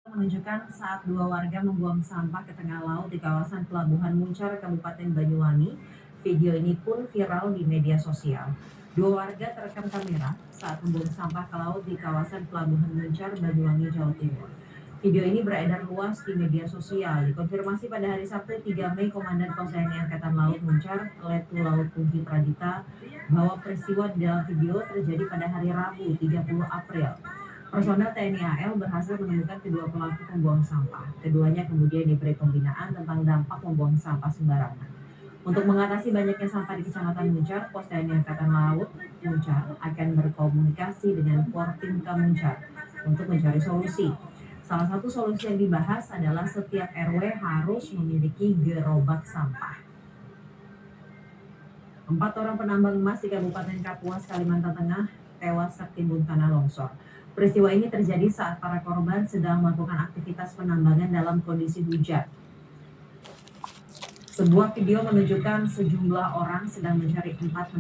Menunjukkan saat dua warga membuang sampah ke tengah laut di kawasan Pelabuhan Muncar, Kabupaten Banyuwangi. Video ini pun viral di media sosial. Dua warga terekam kamera saat membuang sampah ke laut di kawasan Pelabuhan Muncar, Banyuwangi, Jawa Timur. Video ini beredar luas di media sosial. Dikonfirmasi pada hari Sabtu 3 Mei Komandan Pos TNI Angkatan Laut Muncar, Letu Laut Puji Pradita, bahwa peristiwa di dalam video terjadi pada hari Rabu 30 April. Personel TNI AL berhasil menemukan kedua pelaku pembuang sampah. Keduanya kemudian diberi pembinaan tentang dampak membuang sampah sembarangan. Untuk mengatasi banyaknya sampah di Kecamatan Muncar, Pos TNI Angkatan Laut Muncar akan berkomunikasi dengan Portinka Muncar untuk mencari solusi. Salah satu solusi yang dibahas adalah setiap RW harus memiliki gerobak sampah. 4 orang penambang emas di Kabupaten Kapuas, Kalimantan Tengah tewas tertimbun tanah longsor. Peristiwa ini terjadi saat para korban sedang melakukan aktivitas penambangan dalam kondisi hujan. Sebuah video menunjukkan sejumlah orang sedang mencari tempat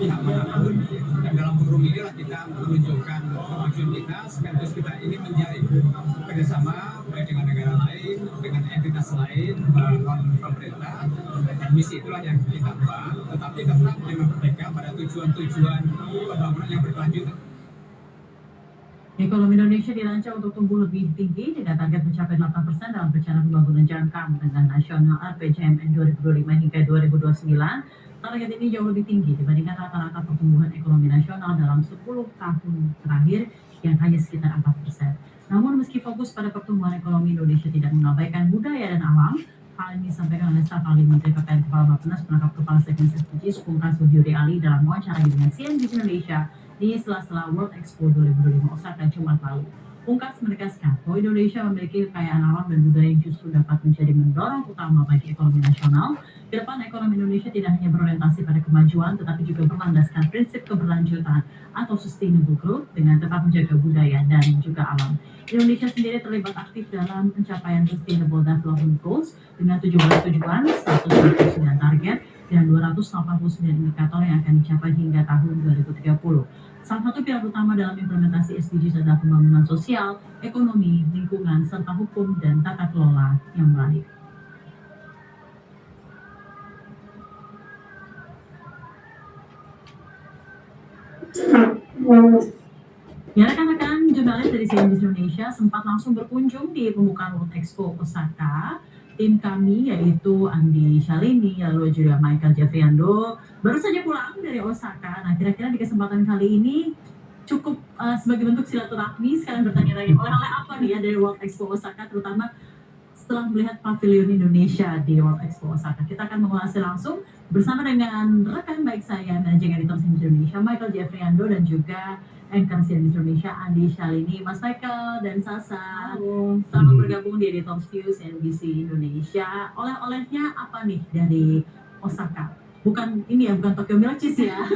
pihak manapun, dan dalam forum inilah kita menunjukkan kemajuan kita sekaligus kita ini menjadi kerjasama baik dengan negara lain, dengan entitas lain, non pemerintah, dan misi itulah yang kita buat, tetapi tetap dengan mereka pada tujuan-tujuan pembangunan yang berkelanjutan. Ekonomi Indonesia dirancang untuk tumbuh lebih tinggi dengan target mencapai 8% dalam rencana pembangunan jangka menengah nasional RPJMN 2025 hingga 2029. Target ini jauh lebih tinggi dibandingkan rata-rata pertumbuhan ekonomi nasional dalam 10 tahun terakhir yang hanya sekitar 4%. Namun meski fokus pada pertumbuhan ekonomi, Indonesia tidak mengabaikan budaya dan alam. Hal ini disampaikan oleh staf ahli Menteri PPN Kepala Bappenas menangkap Kepala Sekretaris SDGs Pungkas Wahyudi Ali dalam wawancara dengan CNBC Indonesia di sela-sela World Expo 2025 Osaka Jumat lalu. Pungkas menegaskan bahwa Indonesia memiliki kekayaan alam dan budaya yang justru dapat menjadi mendorong utama bagi ekonomi nasional. Ke depan ekonomi Indonesia tidak hanya berorientasi pada kemajuan, tetapi juga berlandaskan prinsip keberlanjutan atau sustainable growth dengan tetap menjaga budaya dan juga alam. Indonesia sendiri terlibat aktif dalam pencapaian Sustainable Development Goals dengan 17 tujuan, 199 target, dan 289 indikator yang akan dicapai hingga tahun 2030. Salah satu pilar utama dalam implementasi SDGs adalah pembangunan sosial, ekonomi, lingkungan, serta hukum dan tata kelola yang baik. Ya, rekan-rekan jurnalis dari CNBC Indonesia sempat langsung berkunjung di pembukaan World Expo Osaka. Tim kami yaitu Andi Shalini, lalu juga Michael Jeffriando baru saja pulang dari Osaka. Nah, kira-kira di kesempatan kali ini cukup sebagai bentuk silaturahmi sekalian bertanya-tanya oleh-oleh apa nih ya dari World Expo Osaka, terutama setelah melihat pavilion Indonesia di World Expo Osaka. Kita akan mengulasnya langsung bersama dengan rekan baik saya, Managing Editor CNBC Indonesia, Michael Jeffriando, dan juga anchor CNBC Indonesia, Andi Shalini. Mas Michael dan Sasa, selamat bergabung di Editor's View CNBC Indonesia. Oleh-olehnya apa nih dari Osaka? Bukan ini ya, bukan Tokyo Milk Cheese ya.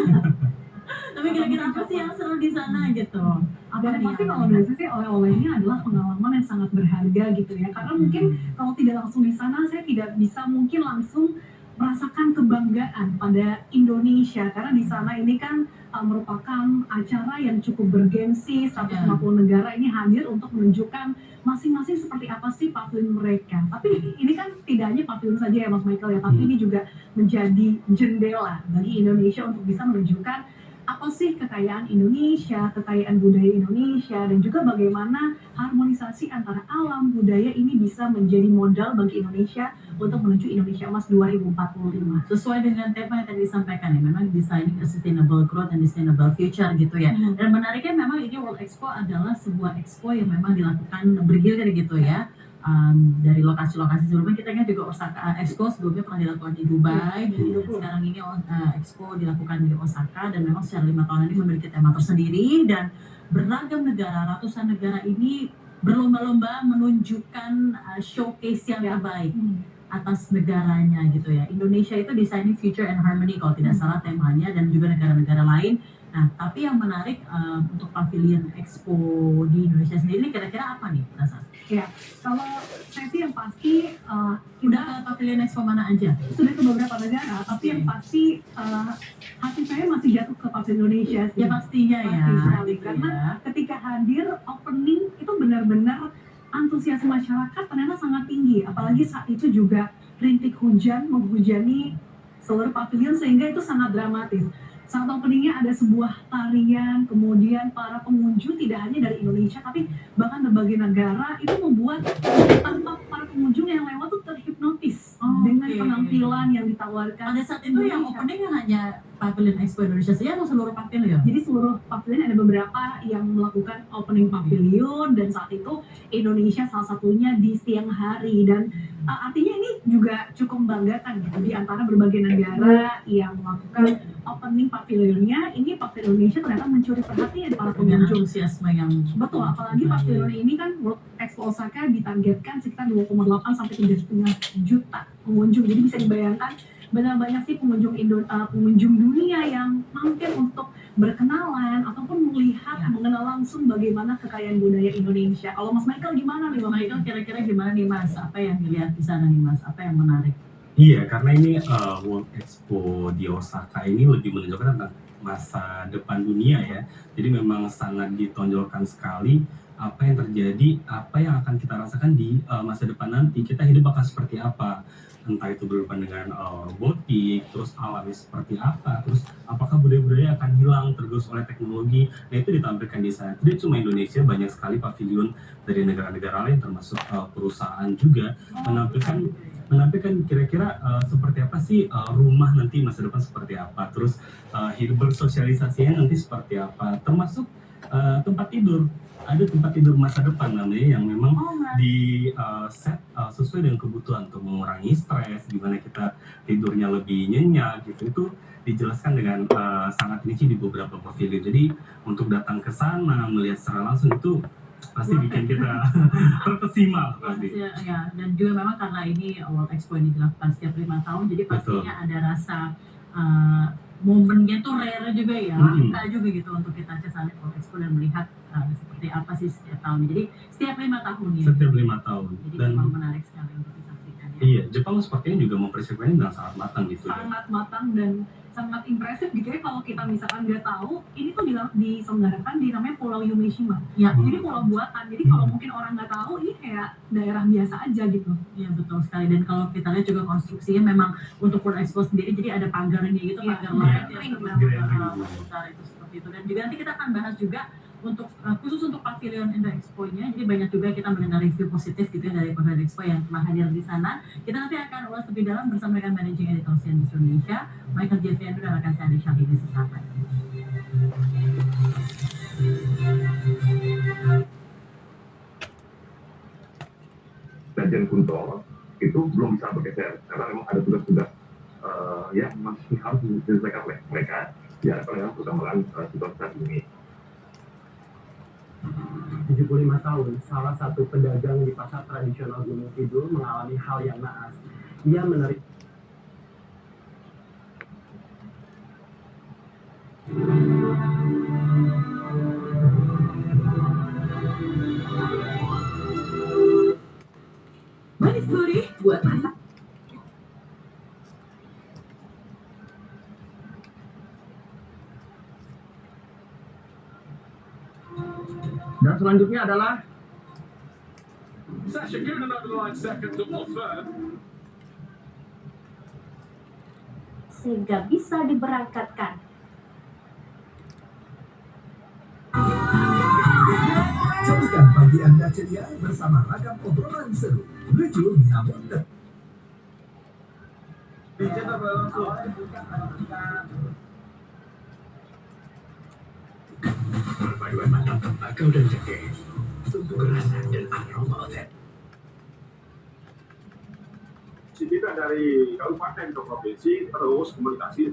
Tapi kira-kira apa sih yang seru di sana gitu? Dan pasti kalau dari saya sih oleh-olehnya adalah pengalaman yang sangat berharga gitu ya. Karena mungkin kalau tidak langsung di sana, saya tidak bisa mungkin langsung merasakan kebanggaan pada Indonesia. Karena di sana ini kan merupakan acara yang cukup bergensi, 150 negara ini hadir untuk menunjukkan masing-masing seperti apa sih pavilion mereka. Tapi ini kan tidak hanya pavilion saja ya Mas Michael ya, tapi ini juga menjadi jendela bagi Indonesia untuk bisa menunjukkan apa sih kekayaan Indonesia, kekayaan budaya Indonesia, dan juga bagaimana harmonisasi antara alam, budaya ini bisa menjadi modal bagi Indonesia untuk menuju Indonesia Emas 2045. Sesuai dengan tema yang tadi disampaikan ya, memang designing a sustainable growth and sustainable future gitu ya. Dan menariknya memang ini World Expo adalah sebuah expo yang memang dilakukan bergilir gitu ya. Dari lokasi-lokasi sebelumnya kita ingat juga Osaka Expo sebelumnya pernah dilakukan di Dubai, sekarang ini Expo dilakukan di Osaka, dan memang secara 5 tahun ini memiliki tema tersendiri dan beragam negara, ratusan negara ini berlomba-lomba menunjukkan showcase yang terbaik atas negaranya gitu ya. Indonesia itu Designing Future and Harmony kalau tidak salah temanya, dan juga negara-negara lain Nah, tapi yang menarik, untuk Pavilion Expo di Indonesia sendiri kira-kira apa nih, Nasa? Ya, kalau saya sih yang pasti, Udah kita ke Pavilion Expo mana aja? sudah ke beberapa negara, tapi yang pasti, hati saya masih jatuh ke Pavilion Indonesia sih. Ya pastinya ya, Pasti sekali, gitu karena ya. ketika hadir opening itu benar-benar antusias masyarakat ternyata sangat tinggi, apalagi saat itu juga rintik hujan menghujani seluruh pavilion sehingga itu sangat dramatis. Saat openingnya ada sebuah tarian, kemudian para pengunjung tidak hanya dari Indonesia tapi bahkan berbagai negara itu membuat tanpa para pengunjung yang lewat tuh terhipnotis dengan Oke. penampilan yang ditawarkan. Pada saat itu yang Indonesia. opening hanya Pavilion Expo Indonesia saja atau seluruh pavilion? Jadi seluruh pavilion ada beberapa yang melakukan opening pavilion dan saat itu Indonesia salah satunya di siang hari dan artinya ini juga cukup membanggakan gitu di antara berbagai negara yang melakukan opening pavilionnya. Ini pavilion Indonesia ternyata mencuri perhatian para Dengan pengunjung. antusiasme yang Betul, apalagi pavilion ini kan World Expo Osaka ditargetkan sekitar 2,8 sampai 3,5 juta pengunjung. Jadi bisa dibayangkan benar banyak sih pengunjung dunia yang mampir untuk berkenalan ataupun melihat, Ya. mengenal langsung bagaimana kekayaan budaya Indonesia. Kalau Mas Michael gimana nih, Mas Michael kira-kira gimana nih Mas? Apa yang dilihat di sana nih Mas? Apa yang menarik? Iya, karena ini World Expo di Osaka ini lebih menunjukkan tentang masa depan dunia ya. Jadi memang sangat ditonjolkan sekali apa yang terjadi, apa yang akan kita rasakan di masa depan nanti. Kita hidup akan seperti apa? Entah itu berhubungan dengan robotik, terus alamnya seperti apa, terus apakah budaya-budaya akan hilang tergerus oleh teknologi. Nah itu ditampilkan di sana. Tidak cuma Indonesia, banyak sekali pavilion dari negara-negara lain termasuk perusahaan juga menampilkan kira-kira seperti apa sih rumah nanti masa depan seperti apa, terus hidup bersosialisasinya nanti seperti apa, termasuk tempat tidur. Ada tempat tidur masa depan namanya yang memang di set sesuai dengan kebutuhan untuk mengurangi stres, gimana kita tidurnya lebih nyenyak gitu. Itu dijelaskan dengan sangat rinci di beberapa pavilion. Jadi untuk datang ke sana melihat secara langsung itu pasti bikin kita terkesima pasti. Ya, dan juga memang karena ini World Expo ini dilakukan setiap 5 tahun, jadi pastinya ada rasa momennya tuh rare juga ya, langka juga gitu untuk kita ke sana World Expo dan melihat seperti apa sih setiap tahun. Jadi setiap 5 tahun ya. Setiap 5 tahun. Jadi Dan memang menarik sekali untuk disaksikan ya. iya, Jepang sepertinya juga mempersiapkannya dengan sangat matang gitu ya. sangat matang dan sangat impresif gitu ya kalau kita misalkan nggak tahu ini tuh diselenggarakan di namanya Pulau Yumeshima. Ya, Jadi pulau buatan. Jadi kalau mungkin orang nggak tahu ini kayak daerah biasa aja gitu. iya betul sekali. Dan kalau kita lihat juga konstruksinya memang untuk World Expo sendiri, jadi ada pagarnya gitu, Iya, pagar iya, lain ring, yang benar. memutar itu seperti itu. Dan juga nanti kita akan bahas juga untuk khusus untuk Pavilion Indo Expo-nya, jadi banyak juga kita mendengar review positif gitu ya dari Pavilion Expo yang telah hadir di sana. Kita nanti akan ulas lebih dalam bersama dengan Managing Editor CNBC Indonesia, Michael Jeffriando, dan rekan saya Adi Syahrini sesaat lagi. Dajen Kunto itu belum bisa bergeser karena memang ada tugas-tugas yang masih harus diselesaikan oleh mereka ya dengan perkembangan situasi saat ini. 75 tahun, salah satu pedagang di pasar tradisional Gunung Kidul mengalami hal yang naas. Ia menerima manis gurih buat masak. dan selanjutnya adalah Sasha Gooden over the line second to third. Sehingga bisa diberangkatkan. Jadikan pagi Anda ceria bersama ragam obrolan seru, lucu namun perpaduan matang tembakau dan jahe, untuk rasa dan aroma otentik. Kita dari kabupaten ke provinsi terus komunikasi.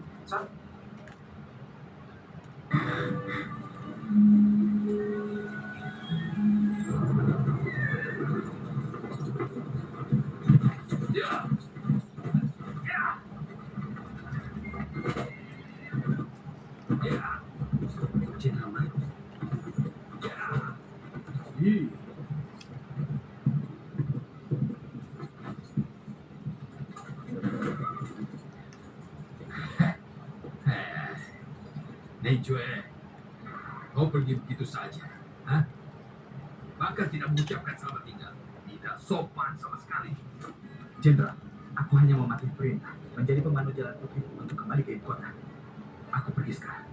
Nejue, kau pergi begitu saja, hah? Bahkan tidak mengucapkan selamat tinggal. Tidak sopan sama sekali. Jenderal, aku hanya mematuhi perintah menjadi pemandu jalan putih untuk kembali ke ibu kota. Aku pergi sekarang.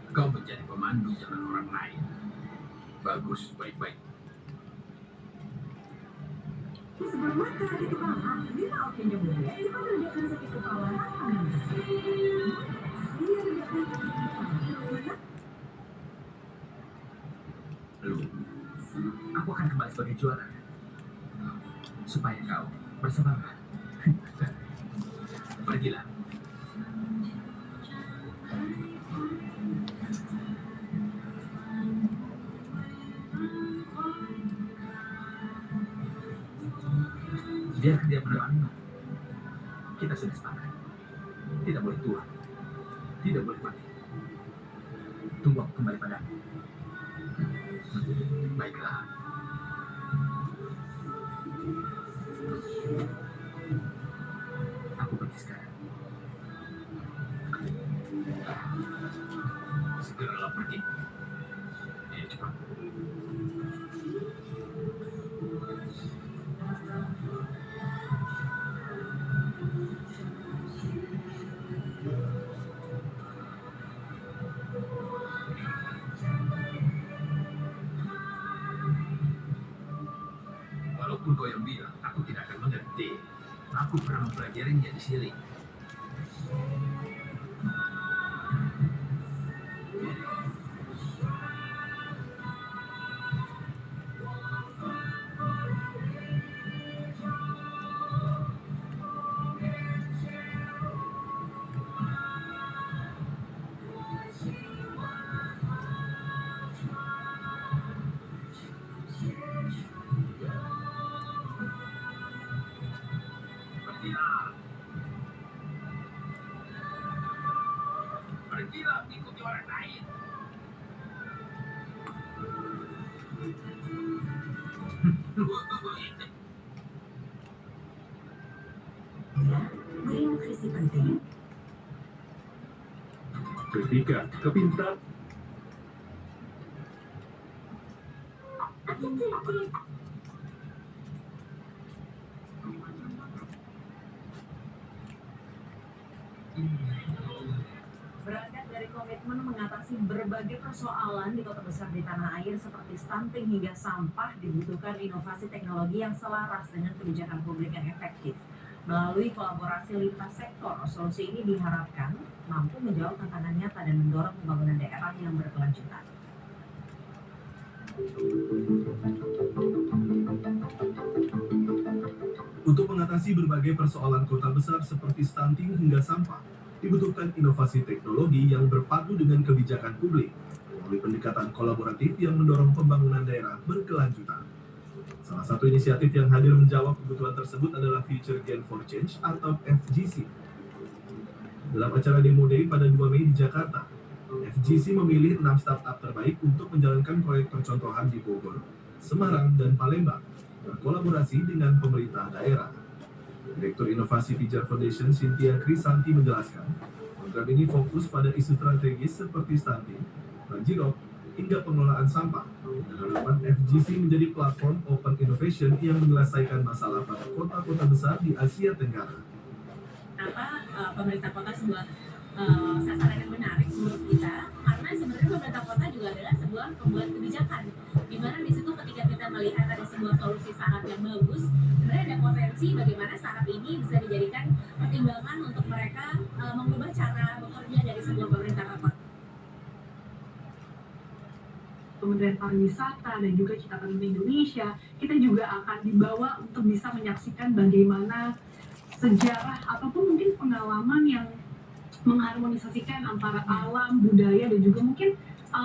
Kau menjadi pemandu jalan orang lain. Bagus, baik-baik. Sebelum makan sakit kepala, bila oke nyembuh ya, itu kan redakan sakit kepala. Lu, aku akan kembali sebagai juara. Supaya kau bersabarlah. Pergilah. Biarkan dia menemani. Kita sudah sepakat. Tidak boleh tua. Tidak boleh mati. Tunggu aku kembali padamu. Baiklah. Aku pergi sekarang. Segeralah pergi. Ayo cepat. Walaupun kau yang bilang, aku tidak akan mengerti. Aku pernah mempelajarinya di sini. Pergilah mengikuti orang lain. Berinovasi penting. Ketika kepintar Berangkat dari komitmen mengatasi berbagai persoalan di kota besar di tanah air seperti stunting hingga sampah, dibutuhkan inovasi teknologi yang selaras dengan kebijakan publik yang efektif. Melalui kolaborasi lintas sektor, solusi ini diharapkan mampu menjawab tantangan nyata dan mendorong pembangunan daerah yang berkelanjutan. Untuk mengatasi berbagai persoalan kota besar seperti stunting hingga sampah, dibutuhkan inovasi teknologi yang berpadu dengan kebijakan publik melalui pendekatan kolaboratif yang mendorong pembangunan daerah berkelanjutan. Salah satu inisiatif yang hadir menjawab kebutuhan tersebut adalah Future Gain for Change atau FGC. Dalam acara Demo Day pada 2 Mei di Jakarta, FGC memilih 6 startup terbaik untuk menjalankan proyek percontohan di Bogor, Semarang, dan Palembang, berkolaborasi dengan pemerintah daerah. Direktur Inovasi Pijar Foundation Cynthia Krisanti menjelaskan, program ini fokus pada isu strategis seperti stunting, banjirop, hingga pengelolaan sampah. Dan harapan FGC menjadi platform open innovation yang menyelesaikan masalah pada kota-kota besar di Asia Tenggara. Pemerintah kota sebuah sasaran yang menarik menurut kita, karena sebenarnya pemerintah kota juga adalah sebuah pembuat kebijakan, di mana di situ ketika kita melihat ada sebuah solusi startup yang bagus, sebenarnya ada potensi bagaimana startup ini bisa dijadikan pertimbangan untuk mereka mengubah cara bekerja dari sebuah pemerintah kota. Kementerian Pariwisata dan juga Cita Tata Indonesia, kita juga akan dibawa untuk bisa menyaksikan bagaimana sejarah ataupun mungkin pengalaman yang mengharmonisasikan antara alam, budaya, dan juga mungkin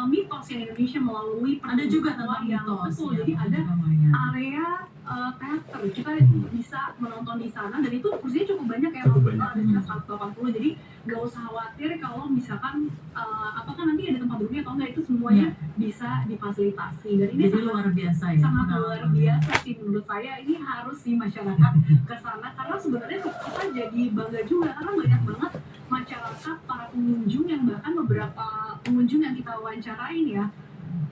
mitos yang Indonesia melalui Ada juga tentang yang mitos, betul. ya, Jadi ada namanya. area teater kita bisa menonton di sana dan itu kursinya cukup banyak ya, Cukup banyak. ada sekitar 180. Jadi nggak usah khawatir kalau misalkan apakah nanti ada tempat duduknya atau enggak, itu semuanya bisa difasilitasi. Dan ini Jadi luar biasa ya. sangat luar biasa sih menurut saya. Ini harus di masyarakat ke sana karena sebenarnya kita jadi bangga juga karena banyak banget masyarakat, para pengunjung yang bahkan beberapa pengunjung yang kita wawancarain ya,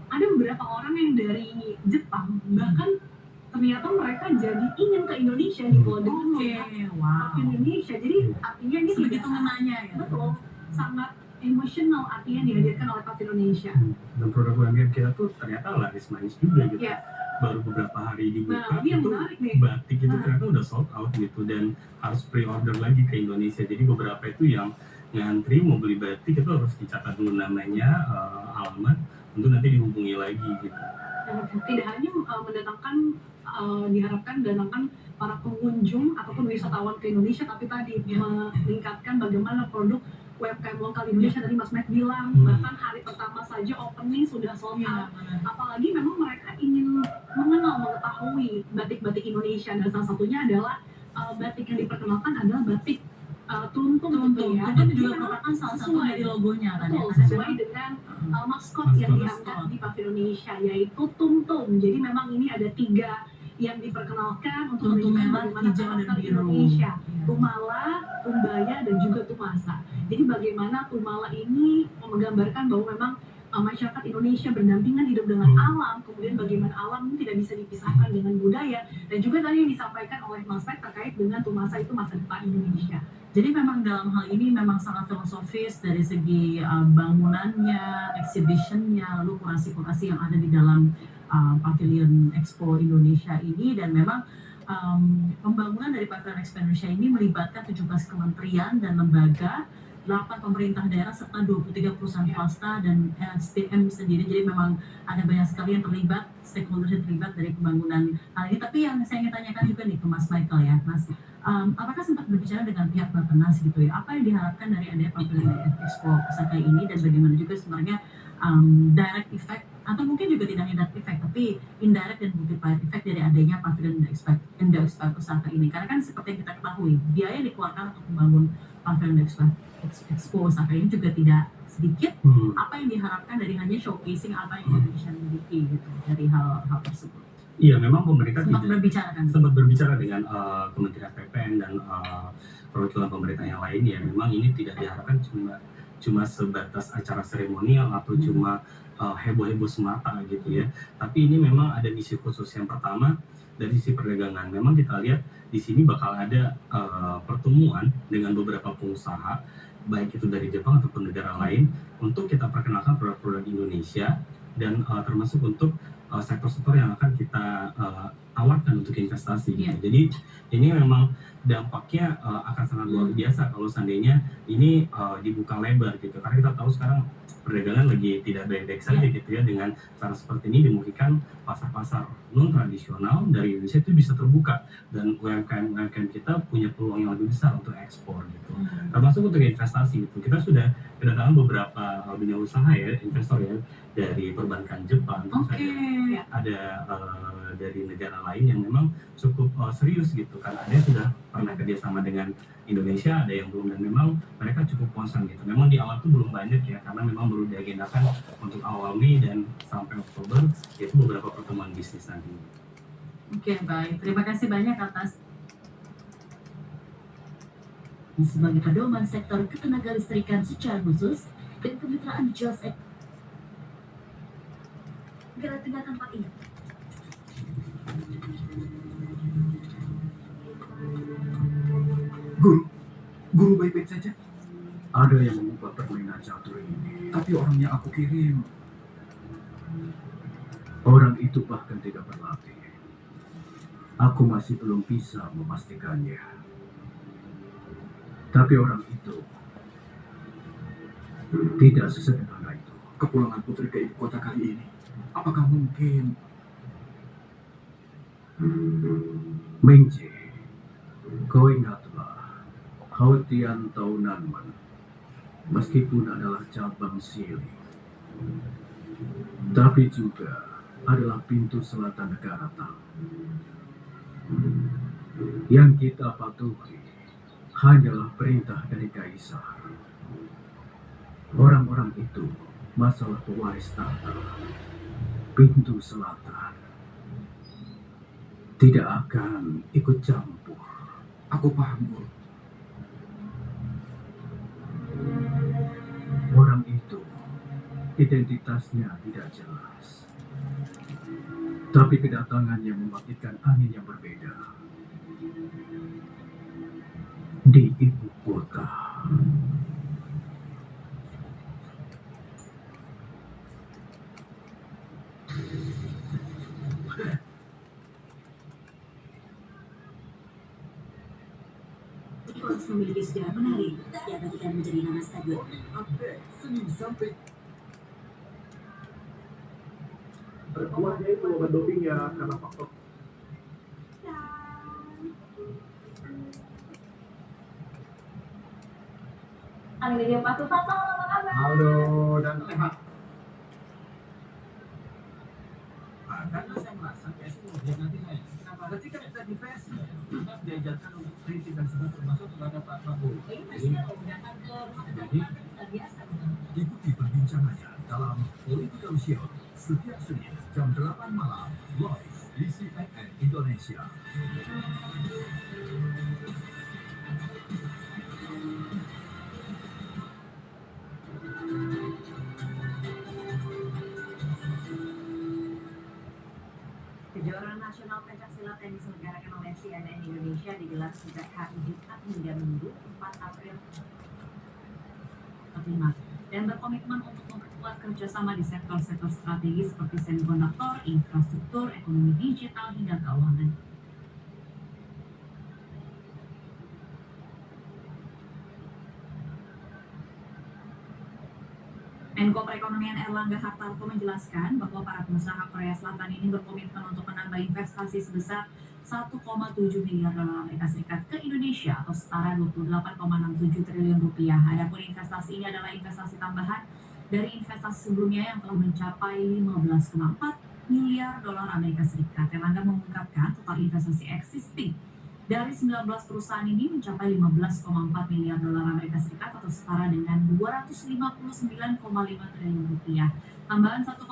ada beberapa orang yang dari Jepang bahkan ternyata mereka jadi ingin ke Indonesia nih kalau dengan melihat wow. Indonesia. Jadi artinya ini Sebegitu tidak ngenanya ya. betul, sangat emosional artinya dihadirkan oleh Pavilion Indonesia. Dan produk UMKM kita tuh ternyata laris manis juga gitu. Ya. Baru beberapa hari dibuka Nah, ini yang itu menarik nih. batik itu ternyata udah sold out gitu dan harus pre-order lagi ke Indonesia. Jadi beberapa itu yang ngantri mau beli batik itu harus dicatat dulu namanya, alamat, untuk nanti dihubungi lagi gitu. Tidak hanya mendatangkan diharapkan mendatangkan para pengunjung ataupun wisatawan ke Indonesia, tapi tadi meningkatkan bagaimana produk UMKM lokal Indonesia. Tadi Mas Matt bilang bahkan hari pertama saja opening sudah sold out. Apalagi memang mereka ingin mengetahui batik-batik Indonesia dan salah satunya adalah batik yang diperkenalkan adalah batik Tuntung gitu ya. Itu juga merupakan salah satu dari logonya kan ya. Betul, sesuai dengan maskot yang diangkat di Pavilion Indonesia yaitu Tuntung. Jadi memang ini ada 3 yang diperkenalkan untuk merah, hijau, dan biru. Indonesia. Tumala, Tumbaya, dan juga Tumasa. Jadi bagaimana Tumala ini menggambarkan bahwa memang masyarakat Indonesia berdampingan hidup dengan alam, kemudian bagaimana alam tidak bisa dipisahkan dengan budaya, dan juga tadi yang disampaikan oleh Mas Pek terkait dengan Tumasa itu masa depan Indonesia. Jadi memang dalam hal ini memang sangat filosofis dari segi bangunannya, exhibitionnya, lalu kurasi-kurasi yang ada di dalam Pavilion Expo Indonesia ini, dan memang pembangunan dari Pavilion Expo Indonesia ini melibatkan 17 kementerian dan lembaga, 8 pemerintah daerah serta 23 perusahaan swasta dan SDM sendiri. Jadi memang ada banyak sekali yang terlibat, stakeholder yang terlibat dari pembangunan hal ini. Tapi yang saya ingin tanyakan juga nih ke Mas Michael ya, Mas, apakah sempat berbicara dengan pihak Bappenas gitu ya? Apa yang diharapkan dari adanya Pavilion Expo Osaka ini, dan bagaimana juga sebenarnya direct effect atau mungkin juga tidak direct effect tapi indirect dan multiplier effect dari adanya Pavilion Expo Osaka ini? Karena kan seperti yang kita ketahui, biaya yang dikeluarkan untuk membangun Pavilion Expo Osaka ini juga tidak sedikit. Apa yang diharapkan dari hanya showcasing apa yang Indonesia miliki gitu dari hal tersebut? Iya, memang pemerintah sempat berbicara dengan Kementerian PPN dan perwakilan pemerintah yang lainnya. Memang ini tidak diharapkan cuma sebatas acara seremonial atau cuma heboh-heboh semata gitu ya. Tapi ini memang ada misi khusus. Yang pertama dari sisi perdagangan. Memang kita lihat di sini bakal ada pertemuan dengan beberapa pengusaha, baik itu dari Jepang ataupun negara lain, untuk kita perkenalkan produk-produk Indonesia dan termasuk untuk sektor-sektor yang akan kita tawarkan untuk investasi. Gitu. Jadi ini memang dampaknya akan sangat luar biasa kalau seandainya ini dibuka lebar gitu. Karena kita tahu sekarang perdagangan lagi tidak baik-baik saja gitu ya. Dengan cara seperti ini dimungkinkan pasar-pasar non tradisional dari Indonesia itu bisa terbuka dan UMKM kita punya peluang yang lebih besar untuk ekspor gitu. Termasuk untuk investasi gitu. Kita sudah kedatangan beberapa dunia usaha ya, investor ya, dari perbankan Jepang, ada dari negara lain yang memang cukup serius gitu kan. Ada yang sudah pernah kerjasama dengan Indonesia, ada yang belum, dan memang mereka cukup concern gitu. Memang di awal itu belum banyak ya, karena memang baru diagendakan untuk awal Mei dan sampai Oktober, yaitu beberapa pertemuan bisnis nanti. Oke, baik. Terima kasih banyak atas sebagai pedoman sektor ketenagalistrikan secara khusus dan kemitraan JOS segera tinggalkan tempat ini. Guru baik-baik saja. Ada yang mengubah permainan catur ini, tapi orang yang aku kirim, orang itu bahkan tidak berlatih. Aku masih belum bisa memastikannya. Tapi orang itu tidak sesederhana itu. Kepulangan putri ke ibu kota kali ini, apakah mungkin? Mengji, kau ingatlah, Hao Tian Taunanman, meskipun adalah cabang Sili, tapi juga adalah pintu selatan negara Tang. Yang kita patuhi hanyalah perintah dari Kaisar. Orang-orang itu masalah pewaris tahta. Pintu selatan tidak akan ikut campur. Aku paham, Guru. Orang itu identitasnya tidak jelas, tapi kedatangannya membangkitkan angin yang berbeda di ibu kota. Harus memiliki sejarah menarik yang bagikan menjadi nama stadion. Update Senin sampai Kuatnya itu obat doping ya karena faktor Amelia Patu Tato, apa kabar? halo dan sehat. Karena saya merasa PSI nanti saya ketika kita di PSI kita diajarkan untuk kritik dan sebagainya termasuk kepada Pak Prabowo. ikuti perbincangannya dalam Political Show setiap Senin jam 8 malam live di CNN Indonesia. Kejuaraan nasional pencaksilat yang diselenggarakan oleh CNN Indonesia digelar sejak hari Jumat hingga Minggu 4 April 2025 dan berkomitmen untuk memperkuat kerjasama di sektor-sektor strategis seperti semikonduktor, infrastruktur, ekonomi digital, hingga keuangan. Menko Perekonomian Erlangga Hartarto menjelaskan bahwa para pengusaha Korea Selatan ini berkomitmen untuk menambah investasi sebesar 1,7 miliar dolar Amerika Serikat ke Indonesia atau setara 28,67 triliun rupiah. Adapun investasi ini adalah investasi tambahan dari investasi sebelumnya yang telah mencapai 15,4 miliar dolar Amerika Serikat. Erlangga mengungkapkan total investasi existing dari 19 perusahaan ini mencapai 15,4 miliar dolar Amerika Serikat atau setara dengan 259,5 triliun rupiah. Tambahan 1,7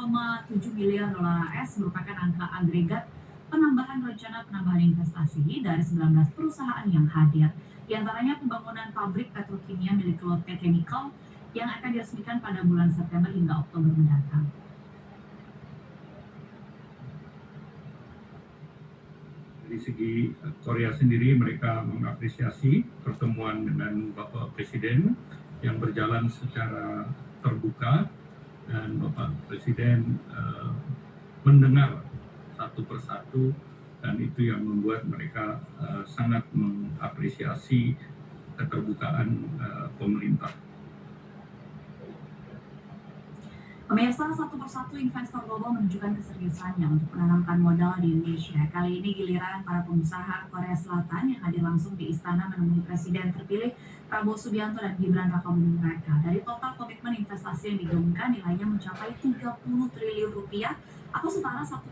miliar dolar AS merupakan angka agregat penambahan rencana penambahan investasi dari 19 perusahaan yang hadir. Di antaranya pembangunan pabrik petrokimia milik Lotte Chemical yang akan diresmikan pada bulan September hingga Oktober mendatang. Dari segi Korea sendiri, mereka mengapresiasi pertemuan dengan Bapak Presiden yang berjalan secara terbuka, dan Bapak Presiden mendengar satu persatu, dan itu yang membuat mereka sangat mengapresiasi keterbukaan pemerintah. Pemirsa, satu persatu investor global menunjukkan keseriusannya untuk menanamkan modal di Indonesia. Kali ini giliran para pengusaha Korea Selatan yang hadir langsung di istana menemui Presiden terpilih Prabowo Subianto dan Gibran Rakabuming Raka. Dari total komitmen investasi yang digaungkan nilainya mencapai 30 triliun rupiah atau setara 1,7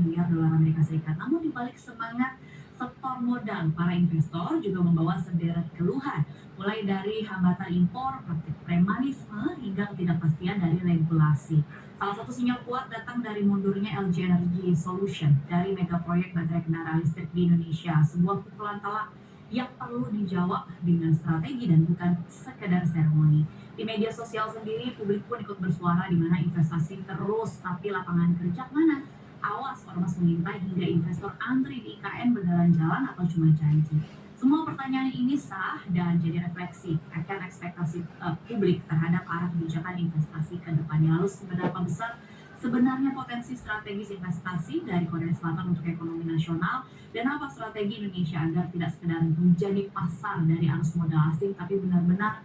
miliar dolar Amerika Serikat. Namun di balik semangat sektor modal, para investor juga membawa sederet keluhan, mulai dari hambatan impor, praktik premanisme, hingga ketidakpastian dari regulasi. Salah satu sinyal kuat datang dari mundurnya LG Energy Solution dari mega proyek baterai kendaraan listrik di Indonesia, sebuah pukulan telak yang perlu dijawab dengan strategi dan bukan sekedar seremoni. Di media sosial sendiri, publik pun ikut bersuara di mana investasi terus, tapi lapangan kerja mana? Awas, ormas mengintai hingga investor antri di IKN beneran jalan atau cuma janji. Semua pertanyaan ini sah dan jadi refleksi akan ekspektasi publik terhadap arah kebijakan investasi ke depannya. Lalu seberapa besar sebenarnya potensi strategis investasi dari Korea Selatan untuk ekonomi nasional, dan apa strategi Indonesia agar tidak sekedar menjadi pasar dari arus modal asing, tapi benar-benar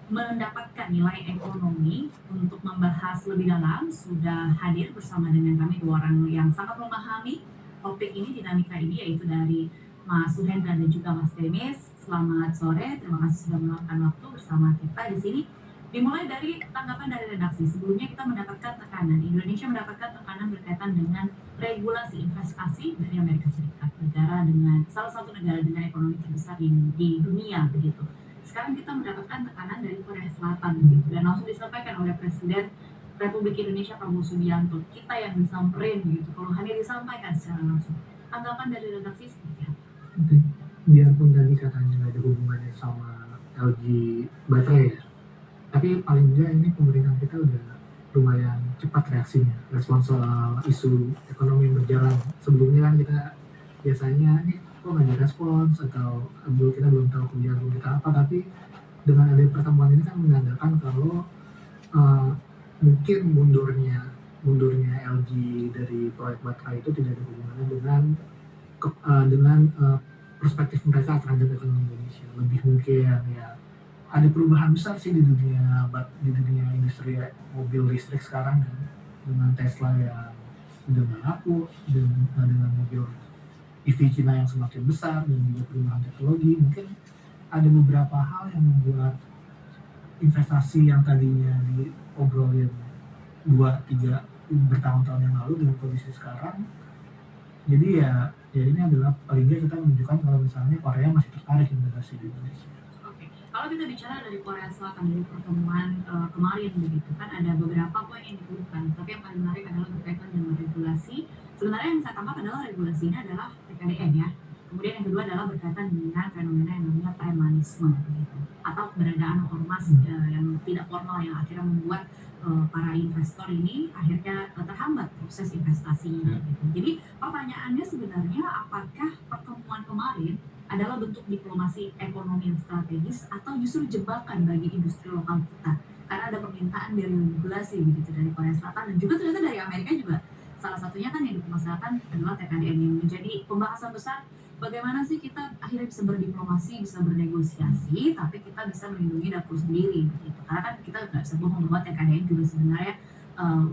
mendapatkan nilai ekonomi. Untuk membahas lebih dalam sudah hadir bersama dengan kami dua orang yang sangat memahami topik ini, dinamika ini, yaitu dari Mas Suhendra dan juga Mas Demis. Selamat sore, terima kasih sudah meluangkan waktu bersama kita di sini. Dimulai dari tanggapan dari redaksi. Sebelumnya kita mendapatkan tekanan. Indonesia mendapatkan tekanan berkaitan dengan regulasi investasi dari Amerika Serikat, negara dengan salah satu negara dengan ekonomi terbesar di dunia begitu. Sekarang kita mendapatkan tekanan dari Korea Selatan begitu, dan langsung disampaikan oleh Presiden Republik Indonesia Prabowo Subianto. Kita yang disamperin gitu, keluhannya disampaikan secara langsung. Tanggapan dari redaksi seperti apa? Biarpun tadi katanya nggak ada hubungannya sama LG baterai ya, tapi paling tidak ini pemerintah kita udah lumayan cepat reaksinya, respon soal isu ekonomi yang berjalan. Sebelumnya kan kita biasanya nih kok nggak ada respons, atau dulu kita belum tahu kebijakan kita apa, tapi dengan ada pertemuan ini kan menandakan kalau mungkin mundurnya LG dari proyek baterai itu tidak ada hubungannya dengan perspektif mereka terhadap ekonomi Indonesia. Lebih mungkin ya ada perubahan besar sih di dunia industri mobil listrik sekarang kan, dengan Tesla yang sudah nggak laku, dengan mobil EV Cina yang semakin besar, dan juga perubahan teknologi. Mungkin ada beberapa hal yang membuat investasi yang tadinya diobrolin 2-3 bertahun-tahun yang lalu dengan kondisi sekarang, jadi ya ini adalah paling nggak kita menunjukkan kalau misalnya Korea masih tertarik investasi di Indonesia. Kalau kita bicara dari Korea Selatan, dari pertemuan kemarin begitu kan, ada beberapa poin yang dikeluhkan, tapi yang paling menarik adalah berkaitan dengan regulasi. Sebenarnya yang saya tangkap adalah regulasinya adalah TKDN ya. Kemudian yang kedua adalah berkaitan dengan fenomena yang namanya premanisme begitu, atau keberadaan ormas yang tidak formal yang akhirnya membuat para investor ini akhirnya terhambat proses investasinya gitu. Jadi pertanyaannya sebenarnya, apakah pertemuan kemarin adalah bentuk diplomasi ekonomi yang strategis atau justru jebakan bagi industri lokal kita? Karena ada permintaan dari regulasi begitu dari Korea Selatan, dan juga ternyata dari Amerika juga. Salah satunya kan yang dipermasalahkan adalah TKDN, yang menjadi pembahasan besar. Bagaimana sih kita akhirnya bisa berdiplomasi, bisa bernegosiasi, tapi kita bisa melindungi dapur sendiri gitu. Karena kan kita nggak bisa bohong bahwa TKDN juga sebenarnya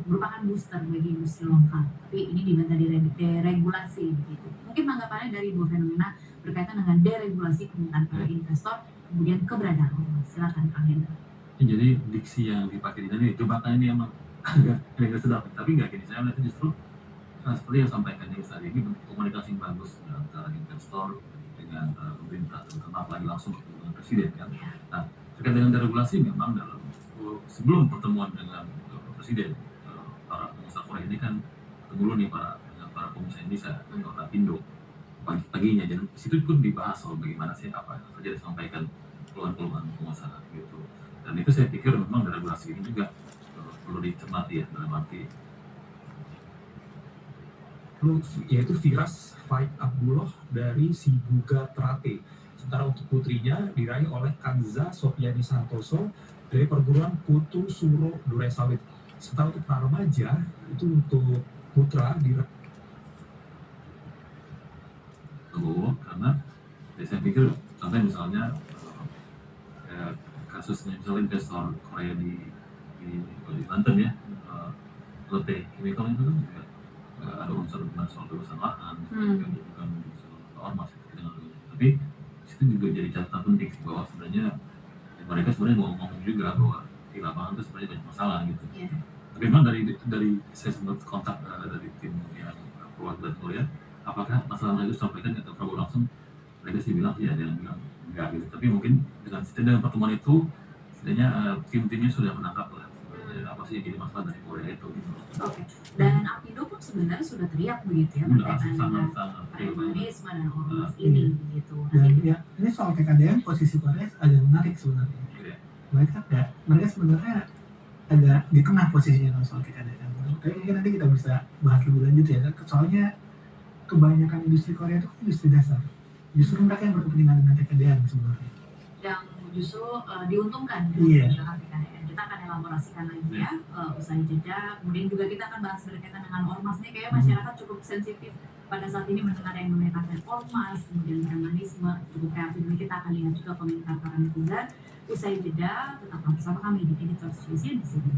merupakan booster bagi industri lokal. Tapi ini diminta deregulasi begitu. Mungkin tanggapannya dari dua fenomena berkaitan dengan deregulasi, permintaan para investor, kemudian keberadaan ormas. Silakan Kang Hendra. Jadi diksi yang dipakai di sini, jebakan ini emang agak sedap, tapi nggak gini. Saya melihat justru seperti yang sampaikan Dewi tadi, ini bentuk komunikasi yang bagus antara investor dengan pemerintah, terutama lagi langsung dengan presiden kan. Nah, terkait dengan deregulasi, memang dalam sebelum pertemuan dengan presiden, para pengusaha Korea ini kan ketemu dulu nih dengan para pengusaha Indonesia, kota Indo pagi-paginya, dan di situ pun dibahas soal bagaimana sih apa yang saja disampaikan keluhan-keluhan pengusaha gitu. Dan itu saya pikir memang deregulasi ini juga perlu dicermati ya, dalam arti yaitu Firas Faik Abdullah dari Sibuga Trate. Sementara untuk putrinya diraih oleh Kanza Sofiani Santoso dari perguruan Putu Suro Duresawit. Sementara untuk para remaja itu untuk putra diraih karena saya pikir contohnya misalnya kasusnya misalnya investor Korea di Banten ya, Lotte Chemical itu kan juga ada unsur soal kebebasan lahan, bukan soal ormas gitu. Tapi itu juga jadi catatan penting bahwa sebenarnya mereka sebenarnya ngomong juga bahwa di lapangan itu sebenarnya banyak masalah gitu. Tapi memang dari saya sempat kontak dari tim yang keluarga Korea, apakah masalah itu disampaikan ke Prabowo langsung? Mereka sih bilang ya, ada yang bilang enggak gitu. Tapi mungkin dengan pertemuan itu setidaknya tim-timnya sudah menangkap lah apa sih yang jadi masalah dari Korea itu gitu. Oke. Dan Apindo pun sebenarnya sudah teriak begitu ya berkaitan dengan premanisme dan ormas ini begitu. Dan ya, ini soal TKDN posisi Korea agak menarik sebenarnya. Mereka sebenarnya agak di tengah posisinya soal TKDN. Tapi mungkin nanti kita bisa bahas lebih lanjut ya. Soalnya kebanyakan industri Korea itu industri dasar. Justru mereka yang berkepentingan dengan TKDN sebenarnya. Yang justru diuntungkan dengan TKDN. Kita akan elaborasikan lagi ya usai jeda. Kemudian juga kita akan bahas berkaitan dengan ormas nih, kayaknya masyarakat cukup sensitif pada saat ini mendengar yang namanya kata ormas, kemudian premanisme, cukup kreatif. Ini kita akan lihat juga komentar para netizen. Usai jeda, tetaplah bersama kami di Editor's Choice di sini.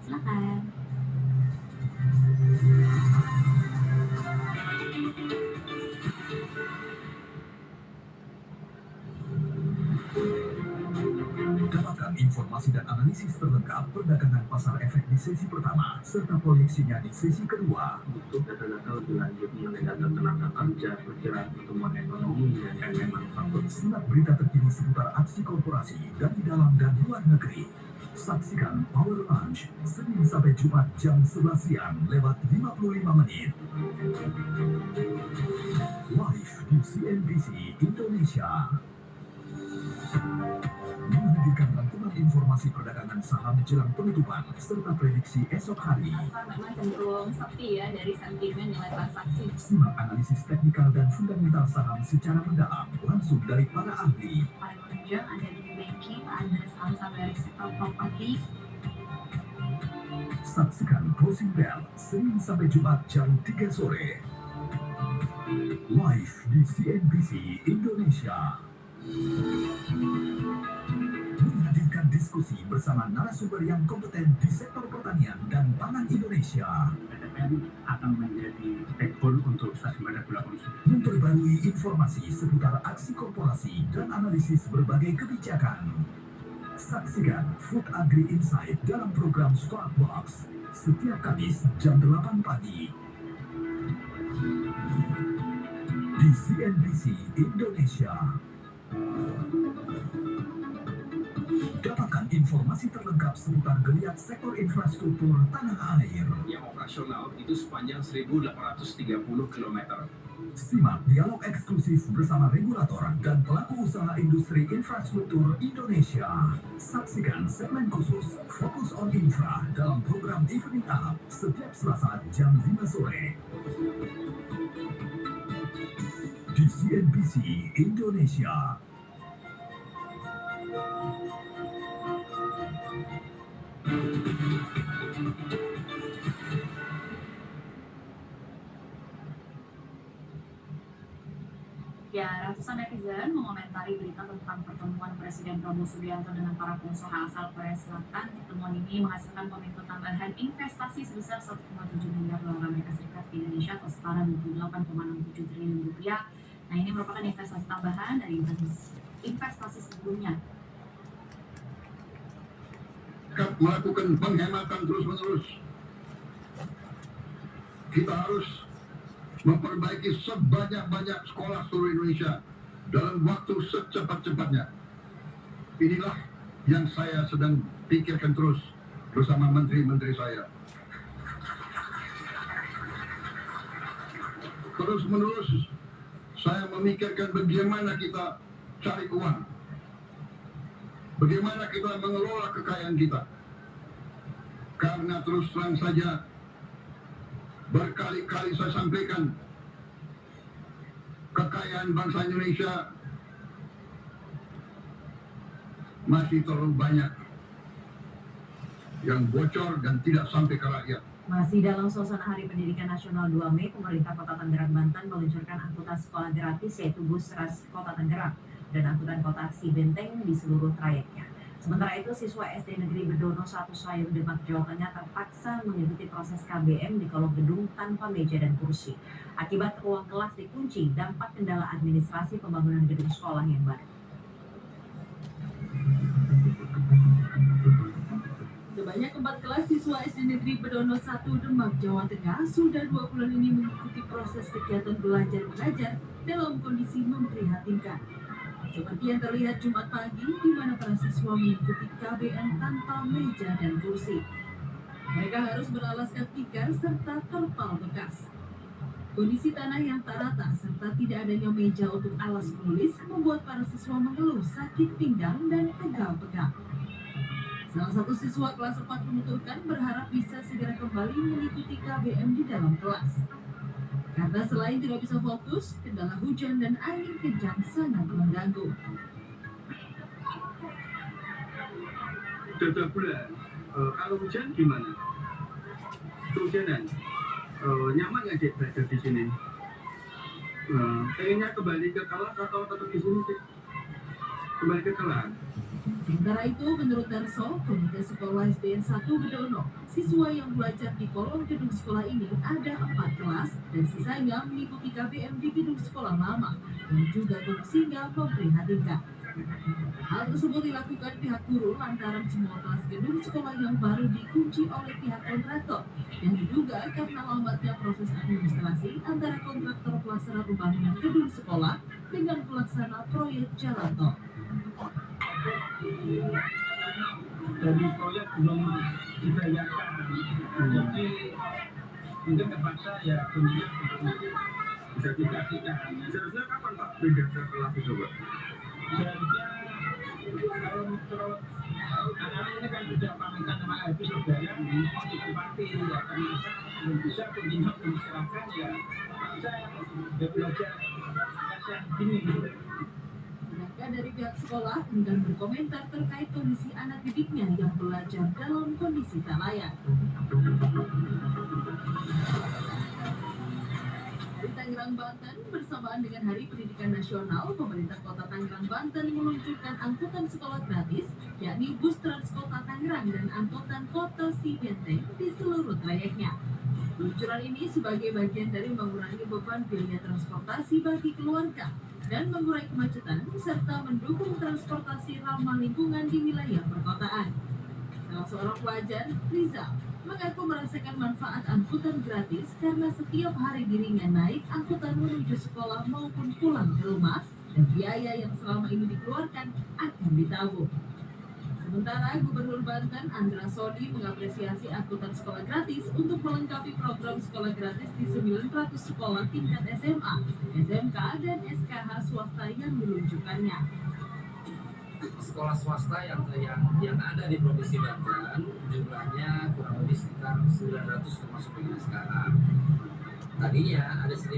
Silakan. analisis terlengkap perdagangan pasar efek di sesi pertama, serta proyeksinya di sesi kedua. Untuk data-data lebih lanjut mengenai data tenaga kerja, perkiraan pertumbuhan ekonomi, dan elemen manufaktur. Simak berita terkini seputar aksi korporasi dari dalam dan luar negeri. Saksikan Power Lunch, Senin sampai Jumat jam 11 siang lewat 55 menit. Live di CNBC Indonesia. Menghadirkan rangkuman informasi perdagangan saham jelang penutupan serta prediksi esok hari. Memang cenderung sepi ya dari sentimen nilai transaksi. Simak analisis teknikal dan fundamental saham secara mendalam langsung dari para ahli. Paling menunjang ada di banking, ada saham-saham dari sektor properti. Saksikan Closing Bell Senin sampai Jumat jam 3 sore. Live di CNBC Indonesia. Menghadirkan diskusi bersama narasumber yang kompeten di sektor pertanian dan pangan Indonesia. PTN akan menjadi backbone untuk swasembada gula konsumsi. Memperbarui informasi seputar aksi korporasi dan analisis berbagai kebijakan. Saksikan Food Agri Insight dalam program Squawk Box setiap Kamis jam 8 pagi di CNBC Indonesia. Dapatkan informasi terlengkap seputar geliat sektor infrastruktur tanah air. Yang operasional itu sepanjang 1.830 km. Simak dialog eksklusif bersama regulator dan pelaku usaha industri infrastruktur Indonesia. Saksikan segmen khusus Fokus on Infra dalam program Evening Up setiap Selasa jam 5 sore. Di CNBC Indonesia. Ya, ratusan netizen mengomentari berita tentang pertemuan Presiden Prabowo Subianto dengan para pengusaha asal Korea Selatan. Pertemuan ini menghasilkan komitmen tambahan investasi sebesar 1,7 miliar dolar Amerika Serikat di Indonesia atau setara 28,67 triliun rupiah. Nah, ini merupakan investasi tambahan dari investasi sebelumnya. Melakukan penghematan terus-menerus. Kita harus memperbaiki sebanyak-banyak sekolah seluruh Indonesia dalam waktu secepat-cepatnya. Inilah yang saya sedang pikirkan terus bersama menteri-menteri saya. Terus-menerus saya memikirkan bagaimana kita cari uang, bagaimana kita mengelola kekayaan kita. Karena terus terang saja, berkali-kali saya sampaikan, kekayaan bangsa Indonesia masih terlalu banyak yang bocor dan tidak sampai ke rakyat. Masih dalam suasana Hari Pendidikan Nasional 2 Mei, pemerintah Kota Tangerang, Banten meluncurkan angkutan sekolah gratis yaitu bus Ras Kota Tangerang dan angkutan kota aksi benteng di seluruh trayeknya. Sementara itu, siswa SD Negeri Bedono 1 Sayung Demak, Jawa Tengah terpaksa mengikuti proses KBM di kolong gedung tanpa meja dan kursi. Akibat ruang kelas dikunci, dampak kendala administrasi pembangunan gedung sekolah yang baru. Sebanyak 4 kelas siswa SD Negeri Bedono 1 Demak, Jawa Tengah sudah 2 bulan ini mengikuti proses kegiatan belajar mengajar dalam kondisi memprihatinkan. Seperti yang terlihat Jumat pagi, di mana para siswa mengikuti KBM tanpa meja dan kursi. Mereka harus beralaskan tikar serta terpal bekas. Kondisi tanah yang tak rata serta tidak adanya meja untuk alas menulis membuat para siswa mengeluh sakit pinggang dan pegal-pegal. Salah satu siswa kelas 4 menuturkan berharap bisa segera kembali mengikuti KBM di dalam kelas. Karena selain tidak bisa fokus, kendala hujan dan angin kencang sangat mengganggu. Sudah bulan, kalau hujan gimana? Kehujanan, nyaman nggak Dek belajar di sini? Pengennya kembali ke kelas atau tetap di sini sih? Kembali ke kelas. Sementara itu, menurut Darso, Komite Sekolah SDN 1 Bedono, siswa yang belajar di kolong gedung sekolah ini ada 4 kelas dan sisanya mengikuti KBM di gedung sekolah lama yang juga kondisinya memprihatinkan. Hal tersebut dilakukan pihak guru lantaran semua kelas gedung sekolah yang baru dikunci oleh pihak kontraktor yang diduga karena lambatnya proses administrasi antara kontraktor pelaksana pembangunan gedung sekolah dengan pelaksana proyek jalan tol. Dari proyek belum dibayarkan, jadi mungkin terpaksa ya tentunya bisa dikasihkan. Seharusnya kapan Pak pindah ke kelas itu Pak? Seharusnya kalau menurut anak-anak ini kan sudah pamitan sama habis lebaran mau ditempati ya, ternyata belum bisa kunjungan belum diserahkan ya, saya belajar yang gini. Sedangkan dari pihak sekolah enggan berkomentar terkait kondisi anak didiknya yang belajar dalam kondisi tak layak. Di Tangerang, Banten, bersamaan dengan Hari Pendidikan Nasional, pemerintah Kota Tangerang, Banten meluncurkan angkutan sekolah gratis, yakni bus Transkota Tangerang dan angkutan Kota Si Benteng di seluruh trayeknya. Peluncuran ini sebagai bagian dari mengurangi beban biaya transportasi bagi keluarga dan mengurai kemacetan serta mendukung transportasi ramah lingkungan di wilayah perkotaan. Salah seorang pelajar, Rizal, mengaku merasakan manfaat angkutan gratis karena setiap hari dirinya naik angkutan menuju sekolah maupun pulang ke rumah dan biaya yang selama ini dikeluarkan akan ditabung. Sementara Gubernur Banten Andra Sodi mengapresiasi angkutan sekolah gratis untuk melengkapi program sekolah gratis di 900 sekolah tingkat SMA, SMK, dan SKH swasta yang diluncurkannya. Sekolah swasta yang ada di Provinsi Banten jumlahnya kurang lebih sekitar 900 termasuk dengan sekarang. Tadinya ada 1.300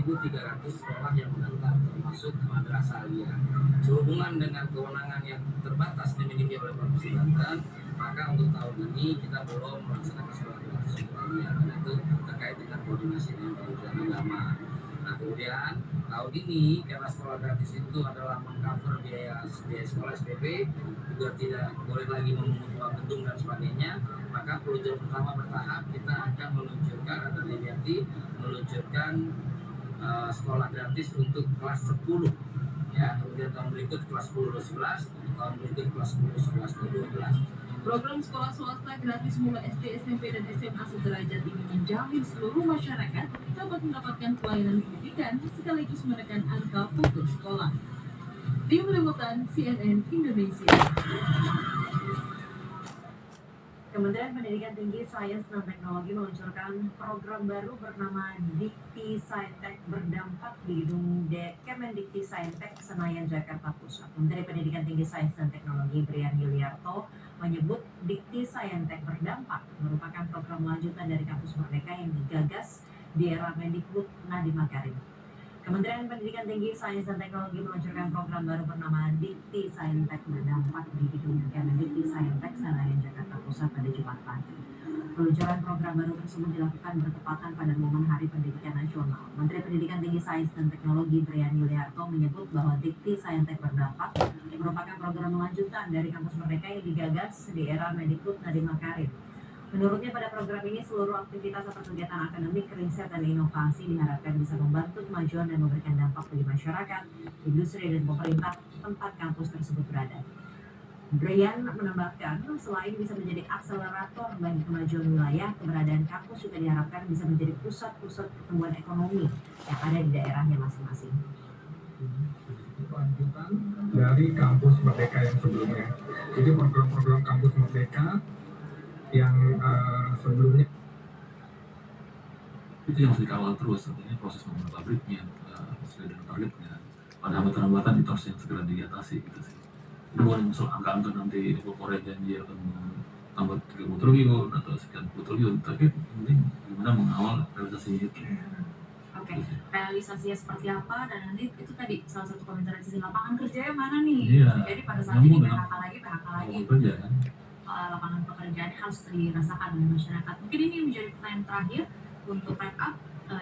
sekolah yang mendaftar termasuk madrasah aliyah. Sehubungan dengan kewenangan yang terbatas dimiliki oleh Provinsi Banten, maka untuk tahun ini kita belum melaksanakan sekolah gratis untuk aliyah, karena itu terkait dengan koordinasi dengan Kementerian Agama. Nah kemudian tahun ini karena sekolah gratis itu adalah mengcover biaya sekolah SPP, juga tidak boleh lagi memungut uang gedung dan sebagainya, maka peluncuran pertama bertahap kita akan meluncurkan sekolah gratis untuk kelas 10 ya, kemudian tahun berikut kelas 10 dan 11, tahun berikut kelas 10, 11 dan 12. Program sekolah swasta gratis mulai SD, SMP, dan SMA sederajat ini menjamin seluruh masyarakat dapat mendapatkan pelayanan pendidikan sekaligus menekan angka putus sekolah. Tim Liputan CNN Indonesia. Kementerian Pendidikan Tinggi, Sains, dan Teknologi meluncurkan program baru bernama Dikti Saintek berdampak di gedung Kemendikti Saintek Senayan, Jakarta Pusat. Menteri Pendidikan Tinggi, Sains, dan Teknologi Brian Yuliarto menyebut Dikti Saintek berdampak merupakan program lanjutan dari Kampus Merdeka yang digagas di era Mendikbud Nadiem Makarim. Kementerian Pendidikan Tinggi, Sains, dan Teknologi meluncurkan program baru bernama Dikti Saintek berdampak di gedung Kemendikti Saintek Senayan, Jakarta Pusat pada Jumat pagi. Peluncuran program baru tersebut dilakukan bertepatan pada momen Hari Pendidikan Nasional. Menteri Pendidikan Tinggi, Sains, dan Teknologi Brian Yuliarto menyebut bahwa Dikti Saintek berdampak merupakan program lanjutan dari Kampus Merdeka yang digagas di era Mendikbud Nadiem Makarim. Menurutnya pada program ini seluruh aktivitas atau kegiatan akademik, riset, dan inovasi diharapkan bisa membantu kemajuan dan memberikan dampak bagi masyarakat, industri, dan pemerintah tempat kampus tersebut berada. Brian menambahkan, selain bisa menjadi akselerator bagi kemajuan wilayah, keberadaan kampus juga diharapkan bisa menjadi pusat-pusat pertumbuhan ekonomi yang ada di daerahnya masing-masing. Lanjutan dari Kampus Merdeka yang sebelumnya. Jadi program-program Kampus Merdeka yang sebelumnya itu yang harus dikawal terus, artinya proses pembangunan pabriknya sesuai dengan targetnya. Pada hambatan-hambatan itu harus yang segera diatasi gitu sih. Itu bukan masalah angka-angka nanti Korea janji akan tambah 30 triliun atau sekian puluh triliun, tapi penting gimana mengawal realisasinya itu. Oke, realisasinya seperti apa, dan nanti itu tadi salah satu komentar di sisi lapangan kerjanya mana nih? Iya. Jadi pada saat ini PHK lagi. Kerja kan? Lapangan pekerjaan harus dirasakan oleh masyarakat. Mungkin ini menjadi pertanyaan terakhir untuk wrap up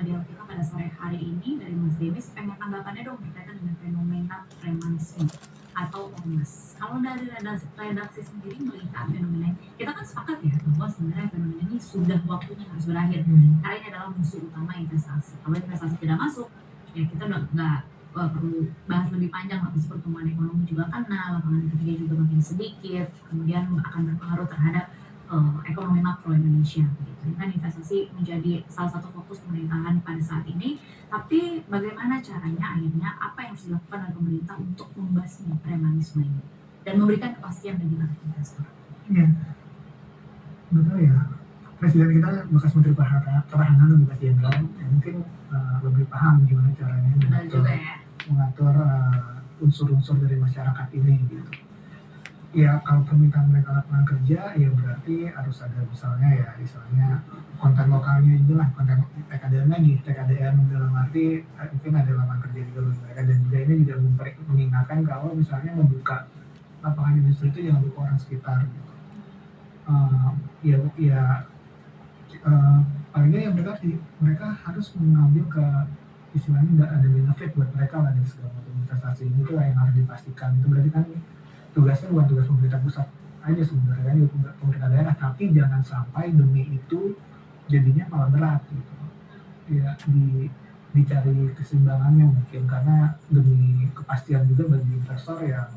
dialog kita pada sore hari ini dari Mas Demis. Pengen tanggapannya dong berkaitan dengan fenomena premanisme atau ormas. Kalau dari redaksi sendiri melihat fenomena, kita kan sepakat ya bahwa sebenarnya fenomena ini sudah waktunya harus berakhir. Karena ini adalah musuh utama investasi. Kalau investasi tidak masuk, ya kita udah nggak perlu bahas lebih panjang habis pertumbuhan ekonomi juga kena, lapangan kerja juga makin sedikit, kemudian akan berpengaruh terhadap ekonomi makro Indonesia begitu. Kan investasi menjadi salah satu fokus pemerintahan pada saat ini, tapi bagaimana caranya akhirnya apa yang harus dilakukan oleh pemerintah untuk membasmi premanisme ini dan memberikan kepastian bagi para investor? Iya, betul ya. Presiden kita bekas Menteri Pertahanan dan bekas Jenderal, ya mungkin lebih paham gimana caranya mengatur unsur-unsur dari masyarakat ini gitu. Ya kalau permintaan mereka lapangan kerja, ya berarti harus ada misalnya konten lokalnya inilah, konten TKDN lagi, TKDN dalam arti mungkin ada lapangan kerja juga bagi mereka, dan juga ini juga mengingatkan kalau misalnya membuka lapangan industri itu jangan lupa orang sekitar gitu. Paling nggak ya mereka harus mengambil ke istilahnya nggak ada benefit buat mereka lah dari segala macam investasi ini, itu yang harus dipastikan. Itu berarti kan tugasnya bukan tugas pemerintah pusat aja sebenarnya, kan juga pemerintah daerah, tapi jangan sampai demi itu jadinya malah berat gitu. Ya dicari keseimbangannya mungkin, karena demi kepastian juga bagi investor yang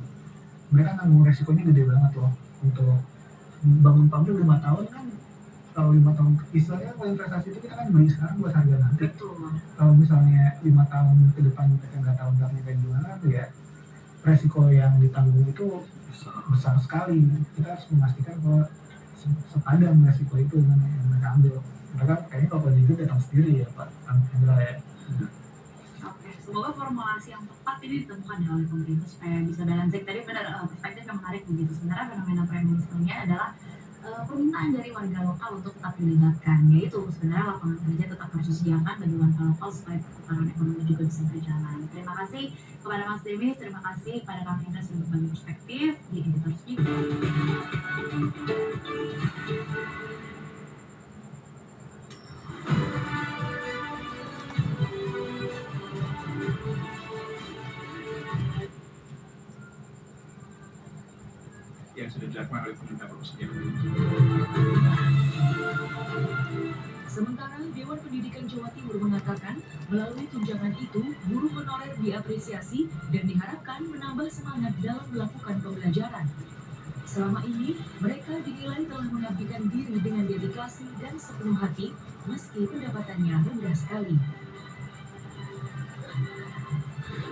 mereka nanggung resikonya gede banget loh. Untuk bangun pabrik 5 tahun kan, kalau 5 tahun istilahnya kalau investasi itu kita kan beli sekarang buat harga nanti. Kalau misalnya 5 tahun ke depan kita nggak tahu ntar kayak gimana, ya resiko yang ditanggung itu besar sekali. Kita harus memastikan bahwa sepadan resiko itu yang mereka ambil. Mereka kayaknya kalau itu datang sendiri ya Pak Hendra ya. Oke, semoga formulasi yang tepat ini ditemukan ya oleh pemerintah supaya bisa balancing. Tadi benar perspektif yang menarik begitu. Sebenarnya fenomena premanismenya adalah permintaan dari warga lokal untuk tetap dilibatkan, yaitu sebenarnya lapangan kerja tetap harus disediakan bagi warga lokal supaya perputaran ekonomi juga bisa berjalan. Terima kasih kepada Mas Demis, terima kasih kepada Kang Hendra sudah berbagi perspektif di Editor Speak. Yang sudah dilakukan oleh pemerintah provinsi. Sementara Dewan Pendidikan Jawa Timur mengatakan melalui tunjangan itu guru honorer diapresiasi dan diharapkan menambah semangat dalam melakukan pembelajaran. Selama ini mereka dinilai telah mengabdikan diri dengan dedikasi dan sepenuh hati meski pendapatannya rendah sekali.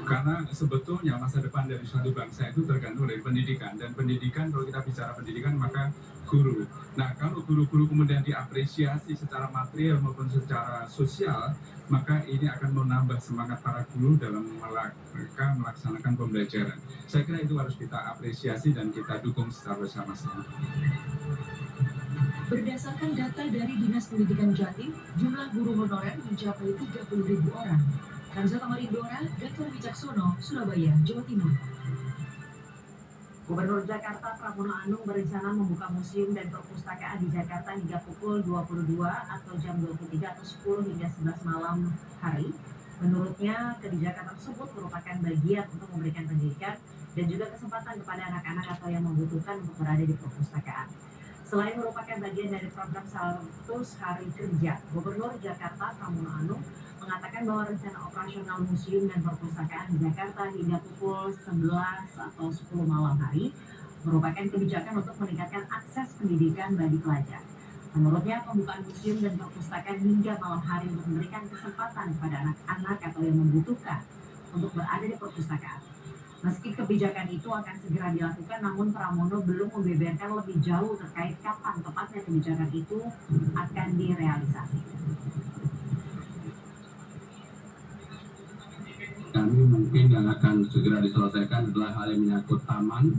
Karena sebetulnya masa depan dari suatu bangsa itu tergantung dari pendidikan, dan pendidikan, kalau kita bicara pendidikan maka guru. Nah, kalau guru-guru kemudian diapresiasi secara material maupun secara sosial, maka ini akan menambah semangat para guru dalam mereka melaksanakan pembelajaran. Saya kira itu harus kita apresiasi dan kita dukung secara bersama-sama. Berdasarkan data dari Dinas Pendidikan Jatim, jumlah guru honorer mencapai 30.000 orang. Kanza Tamarindora, Gatot Wicaksono, Surabaya, Jawa Timur. Gubernur Jakarta Pramono Anung berencana membuka museum dan perpustakaan di Jakarta hingga pukul 22 atau jam 23 atau 10 hingga 11 malam hari. Menurutnya, kebijakan tersebut merupakan bagian untuk memberikan pendidikan dan juga kesempatan kepada anak-anak atau yang membutuhkan untuk berada di perpustakaan. Selain merupakan bagian dari program 100 hari kerja, Gubernur Jakarta Pramono Anung mengatakan bahwa rencana operasional museum dan perpustakaan di Jakarta hingga pukul 11 atau 10 malam hari merupakan kebijakan untuk meningkatkan akses pendidikan bagi pelajar. Menurutnya, pembukaan museum dan perpustakaan hingga malam hari untuk memberikan kesempatan kepada anak-anak atau yang membutuhkan untuk berada di perpustakaan. Meski kebijakan itu akan segera dilakukan, namun Pramono belum membeberkan lebih jauh terkait kapan tepatnya kebijakan itu akan direalisasi. Kami mungkin yang akan segera diselesaikan adalah hal yang menyangkut taman,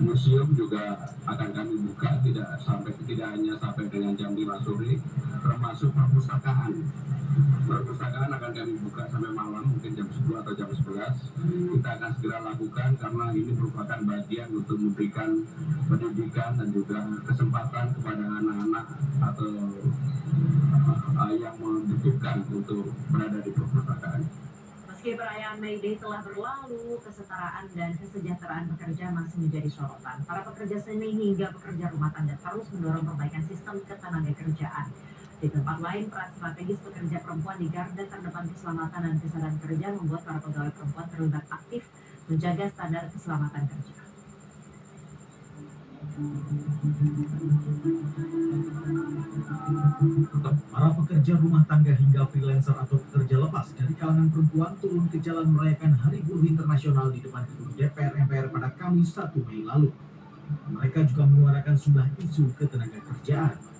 museum juga akan kami buka tidak hanya sampai dengan jam 5 sore, termasuk perpustakaan. Perpustakaan akan kami buka sampai malam, mungkin jam 10 atau jam 11. Kita akan segera lakukan karena ini merupakan bagian untuk memberikan pendidikan dan juga kesempatan kepada anak-anak atau yang membutuhkan untuk berada di perpustakaan. Meski perayaan May Day telah berlalu, kesetaraan dan kesejahteraan pekerja masih menjadi sorotan. Para pekerja seni hingga pekerja rumah tangga terus mendorong perbaikan sistem ketenagakerjaan. Di tempat lain, peran strategis pekerja perempuan di garda terdepan keselamatan dan kesehatan kerja membuat para pegawai perempuan terlibat aktif menjaga standar keselamatan kerja. Para pekerja rumah tangga hingga freelancer atau pekerja lepas dari kalangan perempuan turun ke jalan merayakan Hari Buruh Internasional di depan gedung DPR MPR pada Kamis 1 Mei lalu. Mereka juga menyuarakan sejumlah isu ketenagakerjaan.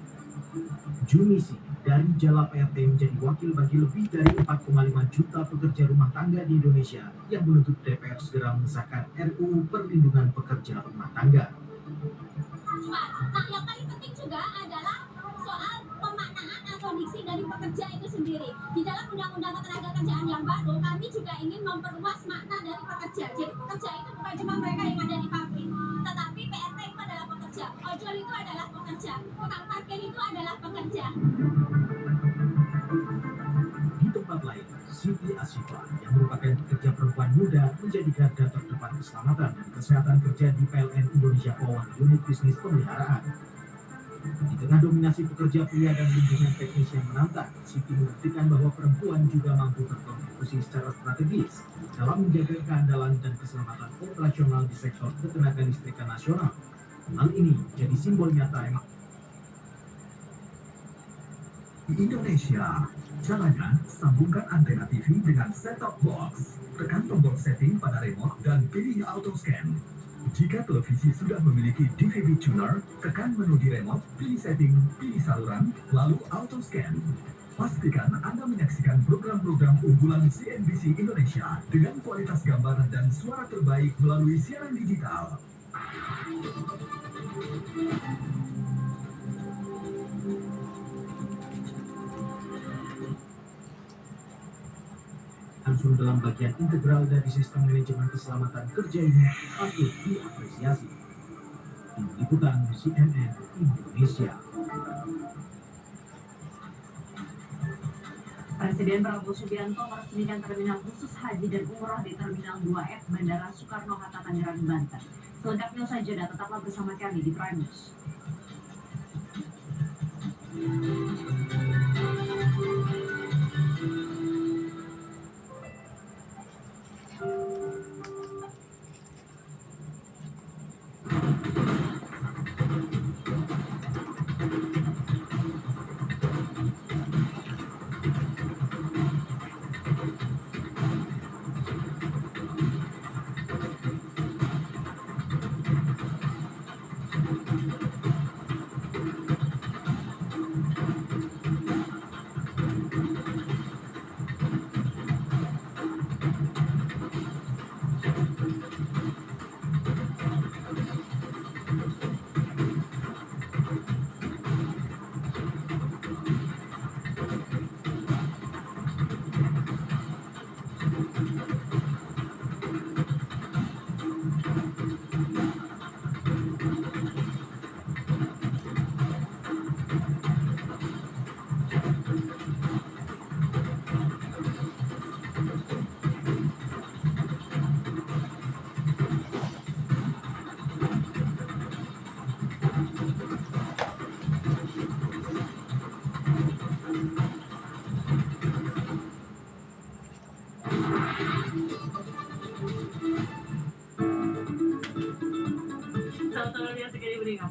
Junisi dari Jala PRT menjadi wakil bagi lebih dari 4,5 juta pekerja rumah tangga di Indonesia yang menuntut DPR segera mengesahkan RUU Perlindungan Pekerja Rumah Tangga. Nah, yang paling penting juga adalah soal pemaknaan atau diksi dari pekerja itu sendiri. Di dalam Undang-Undang Ketenagakerjaan yang baru, kami juga ingin memperluas makna dari pekerja. Jadi pekerja itu bukan cuma mereka yang ada di pabrik, tetapi PRT itu adalah pekerja, ojol itu adalah pekerja, tukang parkir itu adalah pekerja. Di tempat lain, Siti Asyifa yang merupakan pekerja perempuan muda menjadi garda terdepan keselamatan dan kesehatan kerja di PLN Indonesia Power Unit Bisnis Pemeliharaan. Di tengah dominasi pekerja pria dan lingkungan teknis yang menantang, Siti membuktikan bahwa perempuan juga mampu berkontribusi secara strategis dalam menjaga keandalan dan keselamatan operasional di sektor ketenagalistrikan nasional. Hal ini jadi simbol nyata Di Indonesia, caranya sambungkan antena TV dengan set-top box. Tekan tombol setting pada remote dan pilih auto scan. Jika televisi sudah memiliki DVD tuner, tekan menu di remote, pilih setting, pilih saluran, lalu auto scan. Pastikan Anda menyaksikan program-program unggulan CNBC Indonesia dengan kualitas gambar dan suara terbaik melalui siaran digital. Langsung dalam bagian integral dari sistem manajemen keselamatan kerja ini patut diapresiasi. Tim Liputan CNN Indonesia. Presiden Prabowo Subianto meresmikan terminal khusus haji dan umroh di Terminal 2F Bandara Soekarno-Hatta Tangerang, Banten. Selengkapnya usai jeda, tetaplah bersama kami di Prime News.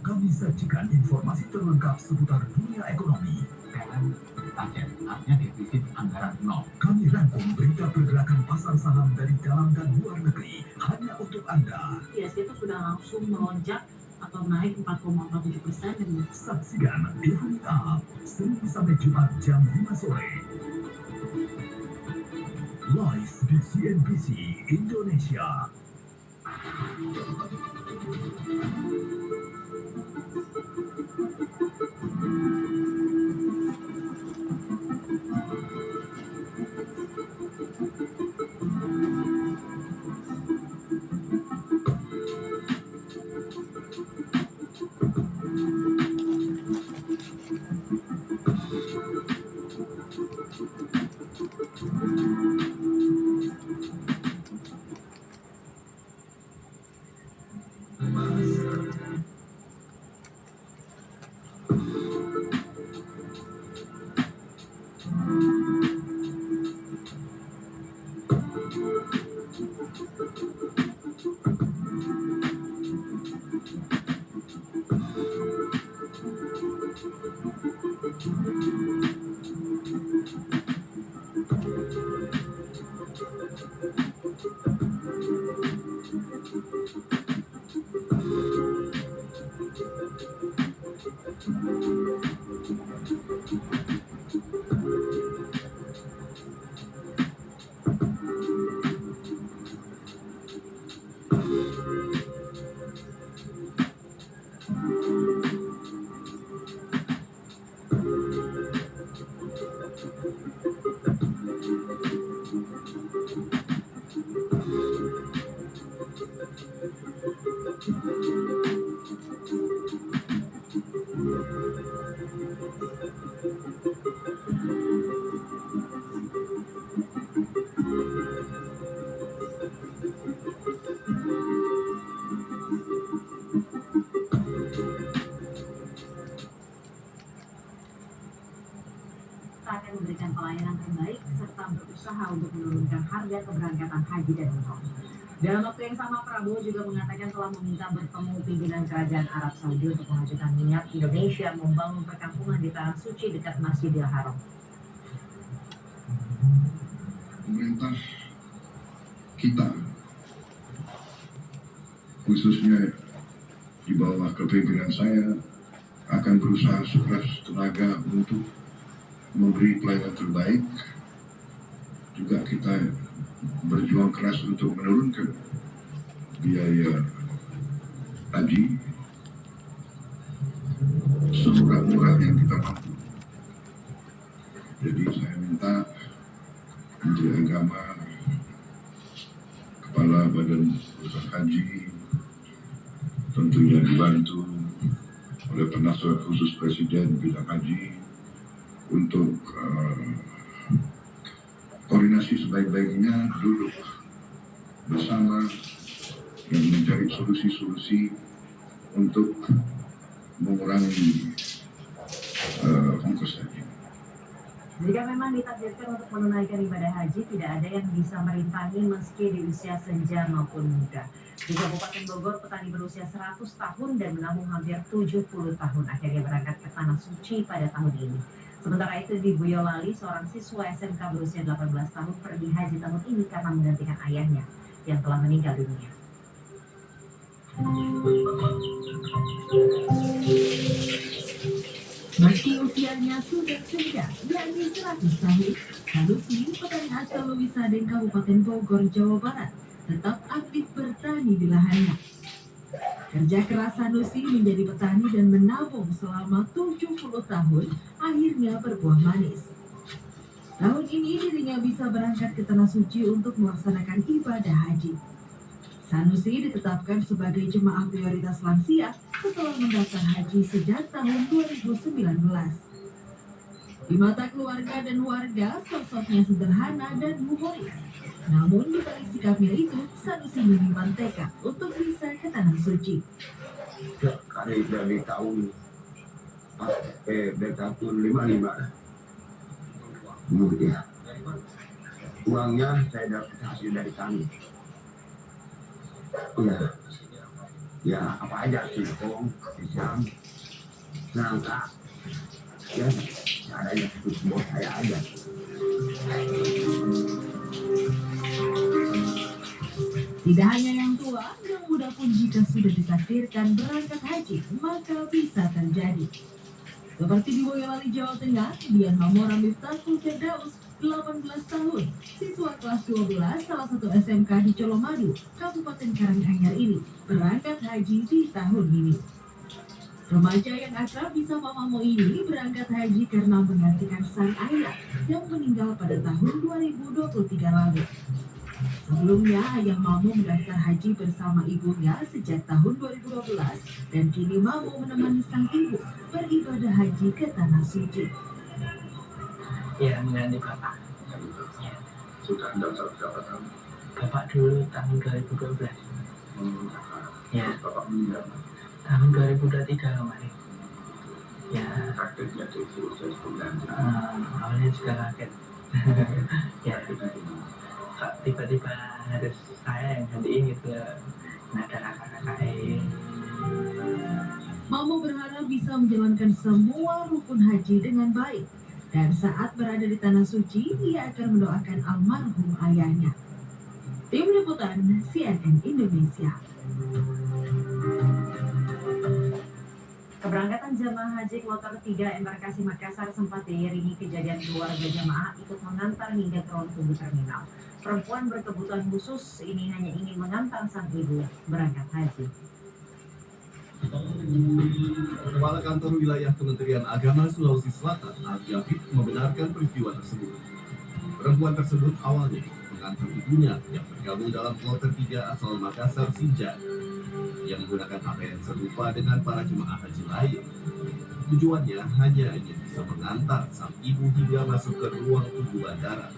Kami sajikan informasi terlengkap seputar dunia ekonomi. PLN target, artinya defisit anggaran nol. Kami rangkum berita pergerakan pasar saham dari dalam dan luar negeri hanya untuk Anda. ISG itu sudah langsung melonjak atau naik 4,47% dan Saksikan Evolusi Up Senin sampai Jumat jam 5 sore. Live di CNBC Indonesia. akan memberikan pelayanan terbaik serta berusaha untuk menurunkan harga keberangkatan haji dan umroh. Dalam waktu yang sama, Prabowo juga mengatakan telah meminta bertemu pimpinan Kerajaan Arab Saudi untuk mengajukan niat Indonesia membangun perkampungan di Tanah Suci dekat Masjidil Haram. Pemerintah kita, khususnya di bawah kepemimpinan saya, akan berusaha sekeras tenaga untuk memberi pelayanan terbaik. Juga kita berjuang keras untuk menurunkan biaya haji semurah-murah yang kita mampu. Jadi saya minta Menteri Agama, Kepala Badan Urusan Haji, tentunya dibantu oleh Penasihat Khusus Presiden bidang haji untuk koordinasi sebaik-baiknya, duduk bersama dan mencari solusi-solusi untuk mengurangi ongkos haji. Jika memang ditakdirkan untuk menunaikan ibadah haji, tidak ada yang bisa merintangi meski di usia senja maupun muda. Di Kabupaten Bogor, petani berusia 100 tahun dan menabung hampir 70 tahun akhirnya berangkat ke Tanah Suci pada tahun ini. Sementara itu di Boyolali, seorang siswa SMK berusia 18 tahun pergi haji tahun ini karena menggantikan ayahnya yang telah meninggal dunia. Meski usianya sudah senja, yakni 100 tahun, Sanusi, petani asal Lewisadeng, Kabupaten Bogor, Jawa Barat, tetap aktif bertani di lahannya. Kerja keras Sanusi menjadi petani dan menabung selama 70 tahun akhirnya berbuah manis. Tahun ini dirinya bisa berangkat ke Tanah Suci untuk melaksanakan ibadah haji. Sanusi ditetapkan sebagai jemaah prioritas lansia setelah mendaftar haji sejak tahun 2019. Di mata keluarga dan warga, sosoknya sederhana dan humoris. Namun di balik sikapnya itu, Sanusi menyimpan tekad untuk bisa ke Tanah Suci. Dari tahun tahun 55. Kemudian uangnya saya dapat hasil dari kami. Ya apa aja singkong, pisang, nangka, ya ada yang buat saya aja. Tidak hanya yang tua, yang muda pun jika sudah ditakdirkan berangkat haji, maka bisa terjadi. Seperti di Boyolali, Jawa Tengah, Dian Mamora Miftahul Firdaus, 18 tahun, siswa kelas 12 salah satu SMK di Colomadu, Kabupaten Karanganyar ini, berangkat haji di tahun ini. Remaja yang akrab disapa Mamo ini berangkat haji karena menggantikan sang ayah yang meninggal pada tahun 2023 lalu. Sebelumnya, ayah Mamo mendaftar haji bersama ibunya sejak tahun 2012 dan kini Mamo menemani sang ibu beribadah haji ke Tanah Suci. Ya, mengganti bapak. Ya. Sudah daftar berapa tahun? Bapak dulu tahun 2012. Ya. Bapak meninggal tahun 2023 kemarin. Ya. Prakteknya itu proses penggantian. Awalnya juga kaget. Ya. Tiba-tiba harus saya yang gantiin gitu. Nah, ada kakak-kakaknya. Mamo berharap bisa menjalankan semua rukun haji dengan baik. Dan saat berada di Tanah Suci, ia akan mendoakan almarhum ayahnya. Tim Liputan CNN Indonesia. Keberangkatan jamaah haji kloter 3 embarkasi Makassar sempat diiringi kejadian keluarga jamaah ikut mengantar hingga ke ruang tunggu terminal. Perempuan berkebutuhan khusus ini hanya ingin mengantar sang ibu berangkat haji. Kepala Kantor Wilayah Kementerian Agama Sulawesi Selatan, Ali Afif, membenarkan peristiwa tersebut. Perempuan tersebut awalnya mengantar ibunya yang tergabung dalam kloter 3 asal Makassar, Sinjar, yang menggunakan pakaian serupa dengan para jemaah haji lain. Tujuannya hanya ingin bisa mengantar sang ibu hingga masuk ke ruang tunggu bandara.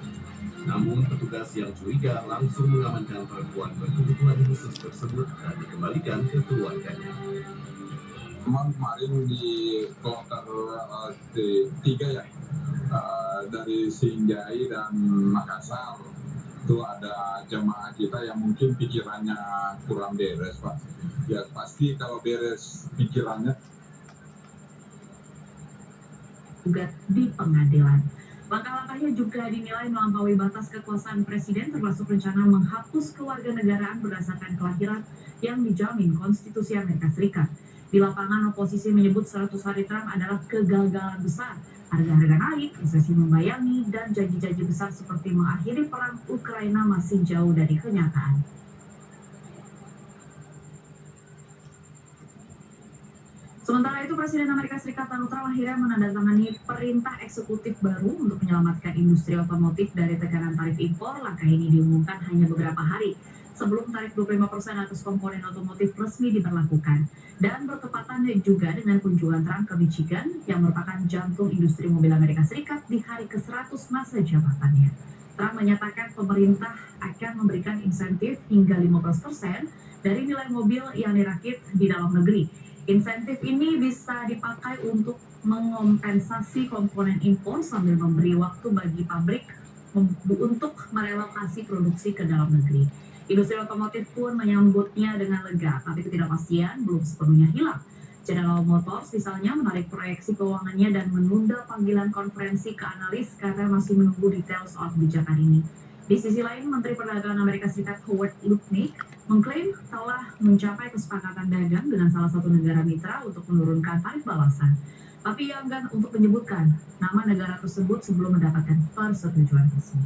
Namun petugas yang curiga langsung mengamankan perempuan berkebutuhan khusus tersebut dan dikembalikan ke keluarganya. Memang kemarin di kloter 3 ya, dari Sinjai dan Makassar, itu ada jemaah kita yang mungkin pikirannya kurang beres, Pak. Ya pasti kalau beres pikirannya. Gugat di pengadilan. Langkah-langkahnya juga dinilai melampaui batas kekuasaan Presiden, termasuk rencana menghapus kewarganegaraan berdasarkan kelahiran yang dijamin Konstitusi Amerika Serikat. Di lapangan, oposisi menyebut 100 hari Trump adalah kegagalan besar. Harga-harga naik, resesi membayangi, dan janji-janji besar seperti mengakhiri perang Ukraina masih jauh dari kenyataan. Sementara itu, Presiden Amerika Serikat Donald Trump akhirnya menandatangani perintah eksekutif baru untuk menyelamatkan industri otomotif dari tekanan tarif impor. Langkah ini diumumkan hanya beberapa hari sebelum tarif 25% atas komponen otomotif resmi diberlakukan. Dan bertepatan juga dengan kunjungan Trump ke Michigan yang merupakan jantung industri mobil Amerika Serikat di hari ke-100 masa jabatannya. Trump menyatakan pemerintah akan memberikan insentif hingga 15% dari nilai mobil yang dirakit di dalam negeri. Insentif ini bisa dipakai untuk mengompensasi komponen impor sambil memberi waktu bagi pabrik untuk merelokasi produksi ke dalam negeri. Industri otomotif pun menyambutnya dengan lega, tapi ketidakpastian belum sepenuhnya hilang. General Motors misalnya menarik proyeksi keuangannya dan menunda panggilan konferensi ke analis karena masih menunggu detail soal kebijakan ini. Di sisi lain, Menteri Perdagangan Amerika Serikat Howard Lutnick mengklaim telah mencapai kesepakatan dagang dengan salah satu negara mitra untuk menurunkan tarif balasan. Tapi ia enggan untuk menyebutkan nama negara tersebut sebelum mendapatkan persetujuan resmi.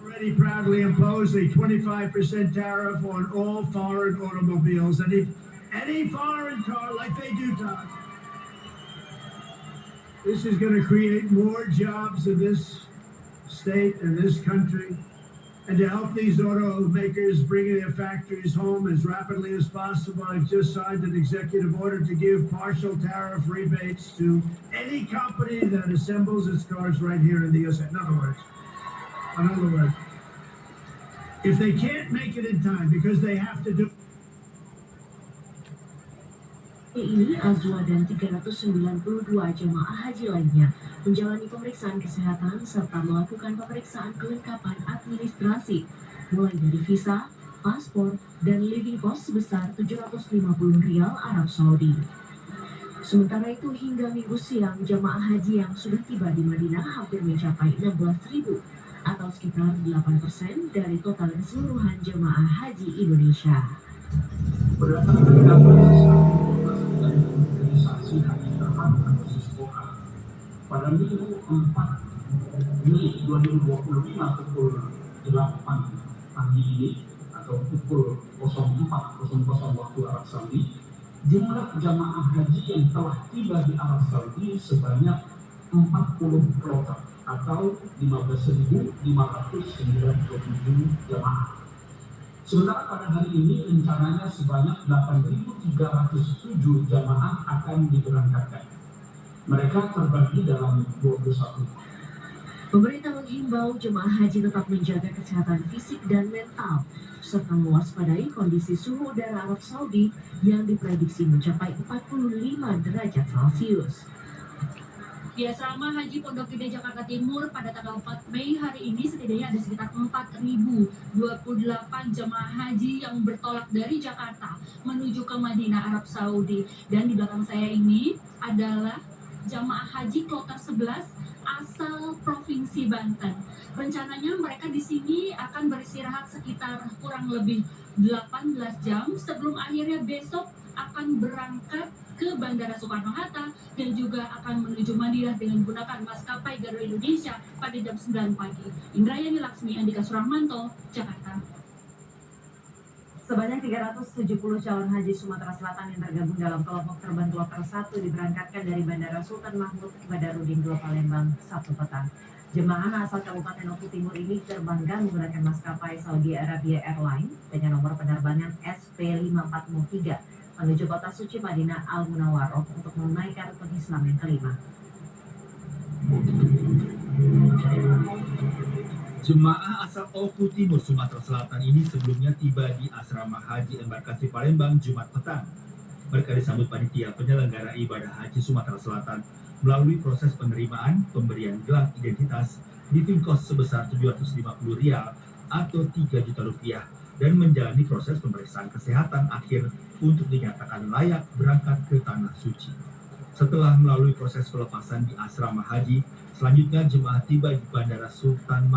Already proudly imposed a 25% tariff on all foreign automobiles. Any foreign car like they do, Todd. This is going to create more jobs in this state and this country, and to help these automakers bring their factories home as rapidly as possible, I've just signed an executive order to give partial tariff rebates to any company that assembles its cars right here in the USA. In other words, if they can't make it in time because they have to do. Ini Azwa dan 392 jemaah haji lainnya menjalani pemeriksaan kesehatan serta melakukan pemeriksaan kelengkapan administrasi mulai dari visa, paspor, dan living cost sebesar 750 rial Arab Saudi. Sementara itu hingga Minggu siang jemaah haji yang sudah tiba di Madinah hampir mencapai 16.000 atau sekitar 8% dari total keseluruhan jemaah haji Indonesia. Berdasarkan data dari organisasi haji terhadap Sispoka pada Minggu 4 Mei 2025 pukul 8 pagi ini atau pukul 04.00 waktu Arab Saudi, jumlah jamaah haji yang telah tiba di Arab Saudi sebanyak 40 kloter atau 15.597 jamaah. Sementara pada hari ini rencananya sebanyak 8.307 jamaah akan diberangkatkan. Mereka terbagi dalam 21. Pemerintah menghimbau jemaah haji tetap menjaga kesehatan fisik dan mental, serta mewaspadai kondisi suhu udara Arab Saudi yang diprediksi mencapai 45 derajat Celcius. Di Asrama Haji Pondok Gede Jakarta Timur pada tanggal 4 Mei hari ini setidaknya ada sekitar 4.028 jemaah haji yang bertolak dari Jakarta menuju ke Madinah, Arab Saudi. Dan di belakang saya ini adalah jemaah haji kloter 11 asal Provinsi Banten. Rencananya mereka di sini akan beristirahat sekitar kurang lebih 18 jam sebelum akhirnya besok akan berangkat ke Bandara Soekarno-Hatta dan juga akan menuju Madinah dengan menggunakan maskapai Garuda Indonesia pada jam 9 pagi. Indrayani Laksmi, Andika Surahmanto, Jakarta. Sebanyak 370 calon haji Sumatera Selatan yang tergabung dalam kelompok terbang kloter 1 diberangkatkan dari Bandara Sultan Mahmud Badarudin II Palembang Sabtu petang. Jemaah asal Kabupaten Oku Timur ini terbangkan menggunakan maskapai Saudi Arabia Airlines dengan nomor penerbangan SP5403 menuju kota suci Madinah Al-Munawwaroh untuk menunaikan rukun Islam yang kelima. Jemaah asal Oku Timur, Sumatera Selatan ini sebelumnya tiba di Asrama Haji Embarkasi Palembang Jumat petang. Mereka disambut panitia penyelenggara ibadah haji Sumatera Selatan melalui proses penerimaan pemberian gelar identitas living cost sebesar Rp750 atau Rp3 juta dan menjalani proses pemeriksaan kesehatan akhir untuk dinyatakan layak berangkat ke Tanah Suci. Setelah melalui proses pelepasan di Asrama Haji, selanjutnya jemaah tiba di Bandara Sultan Mahmud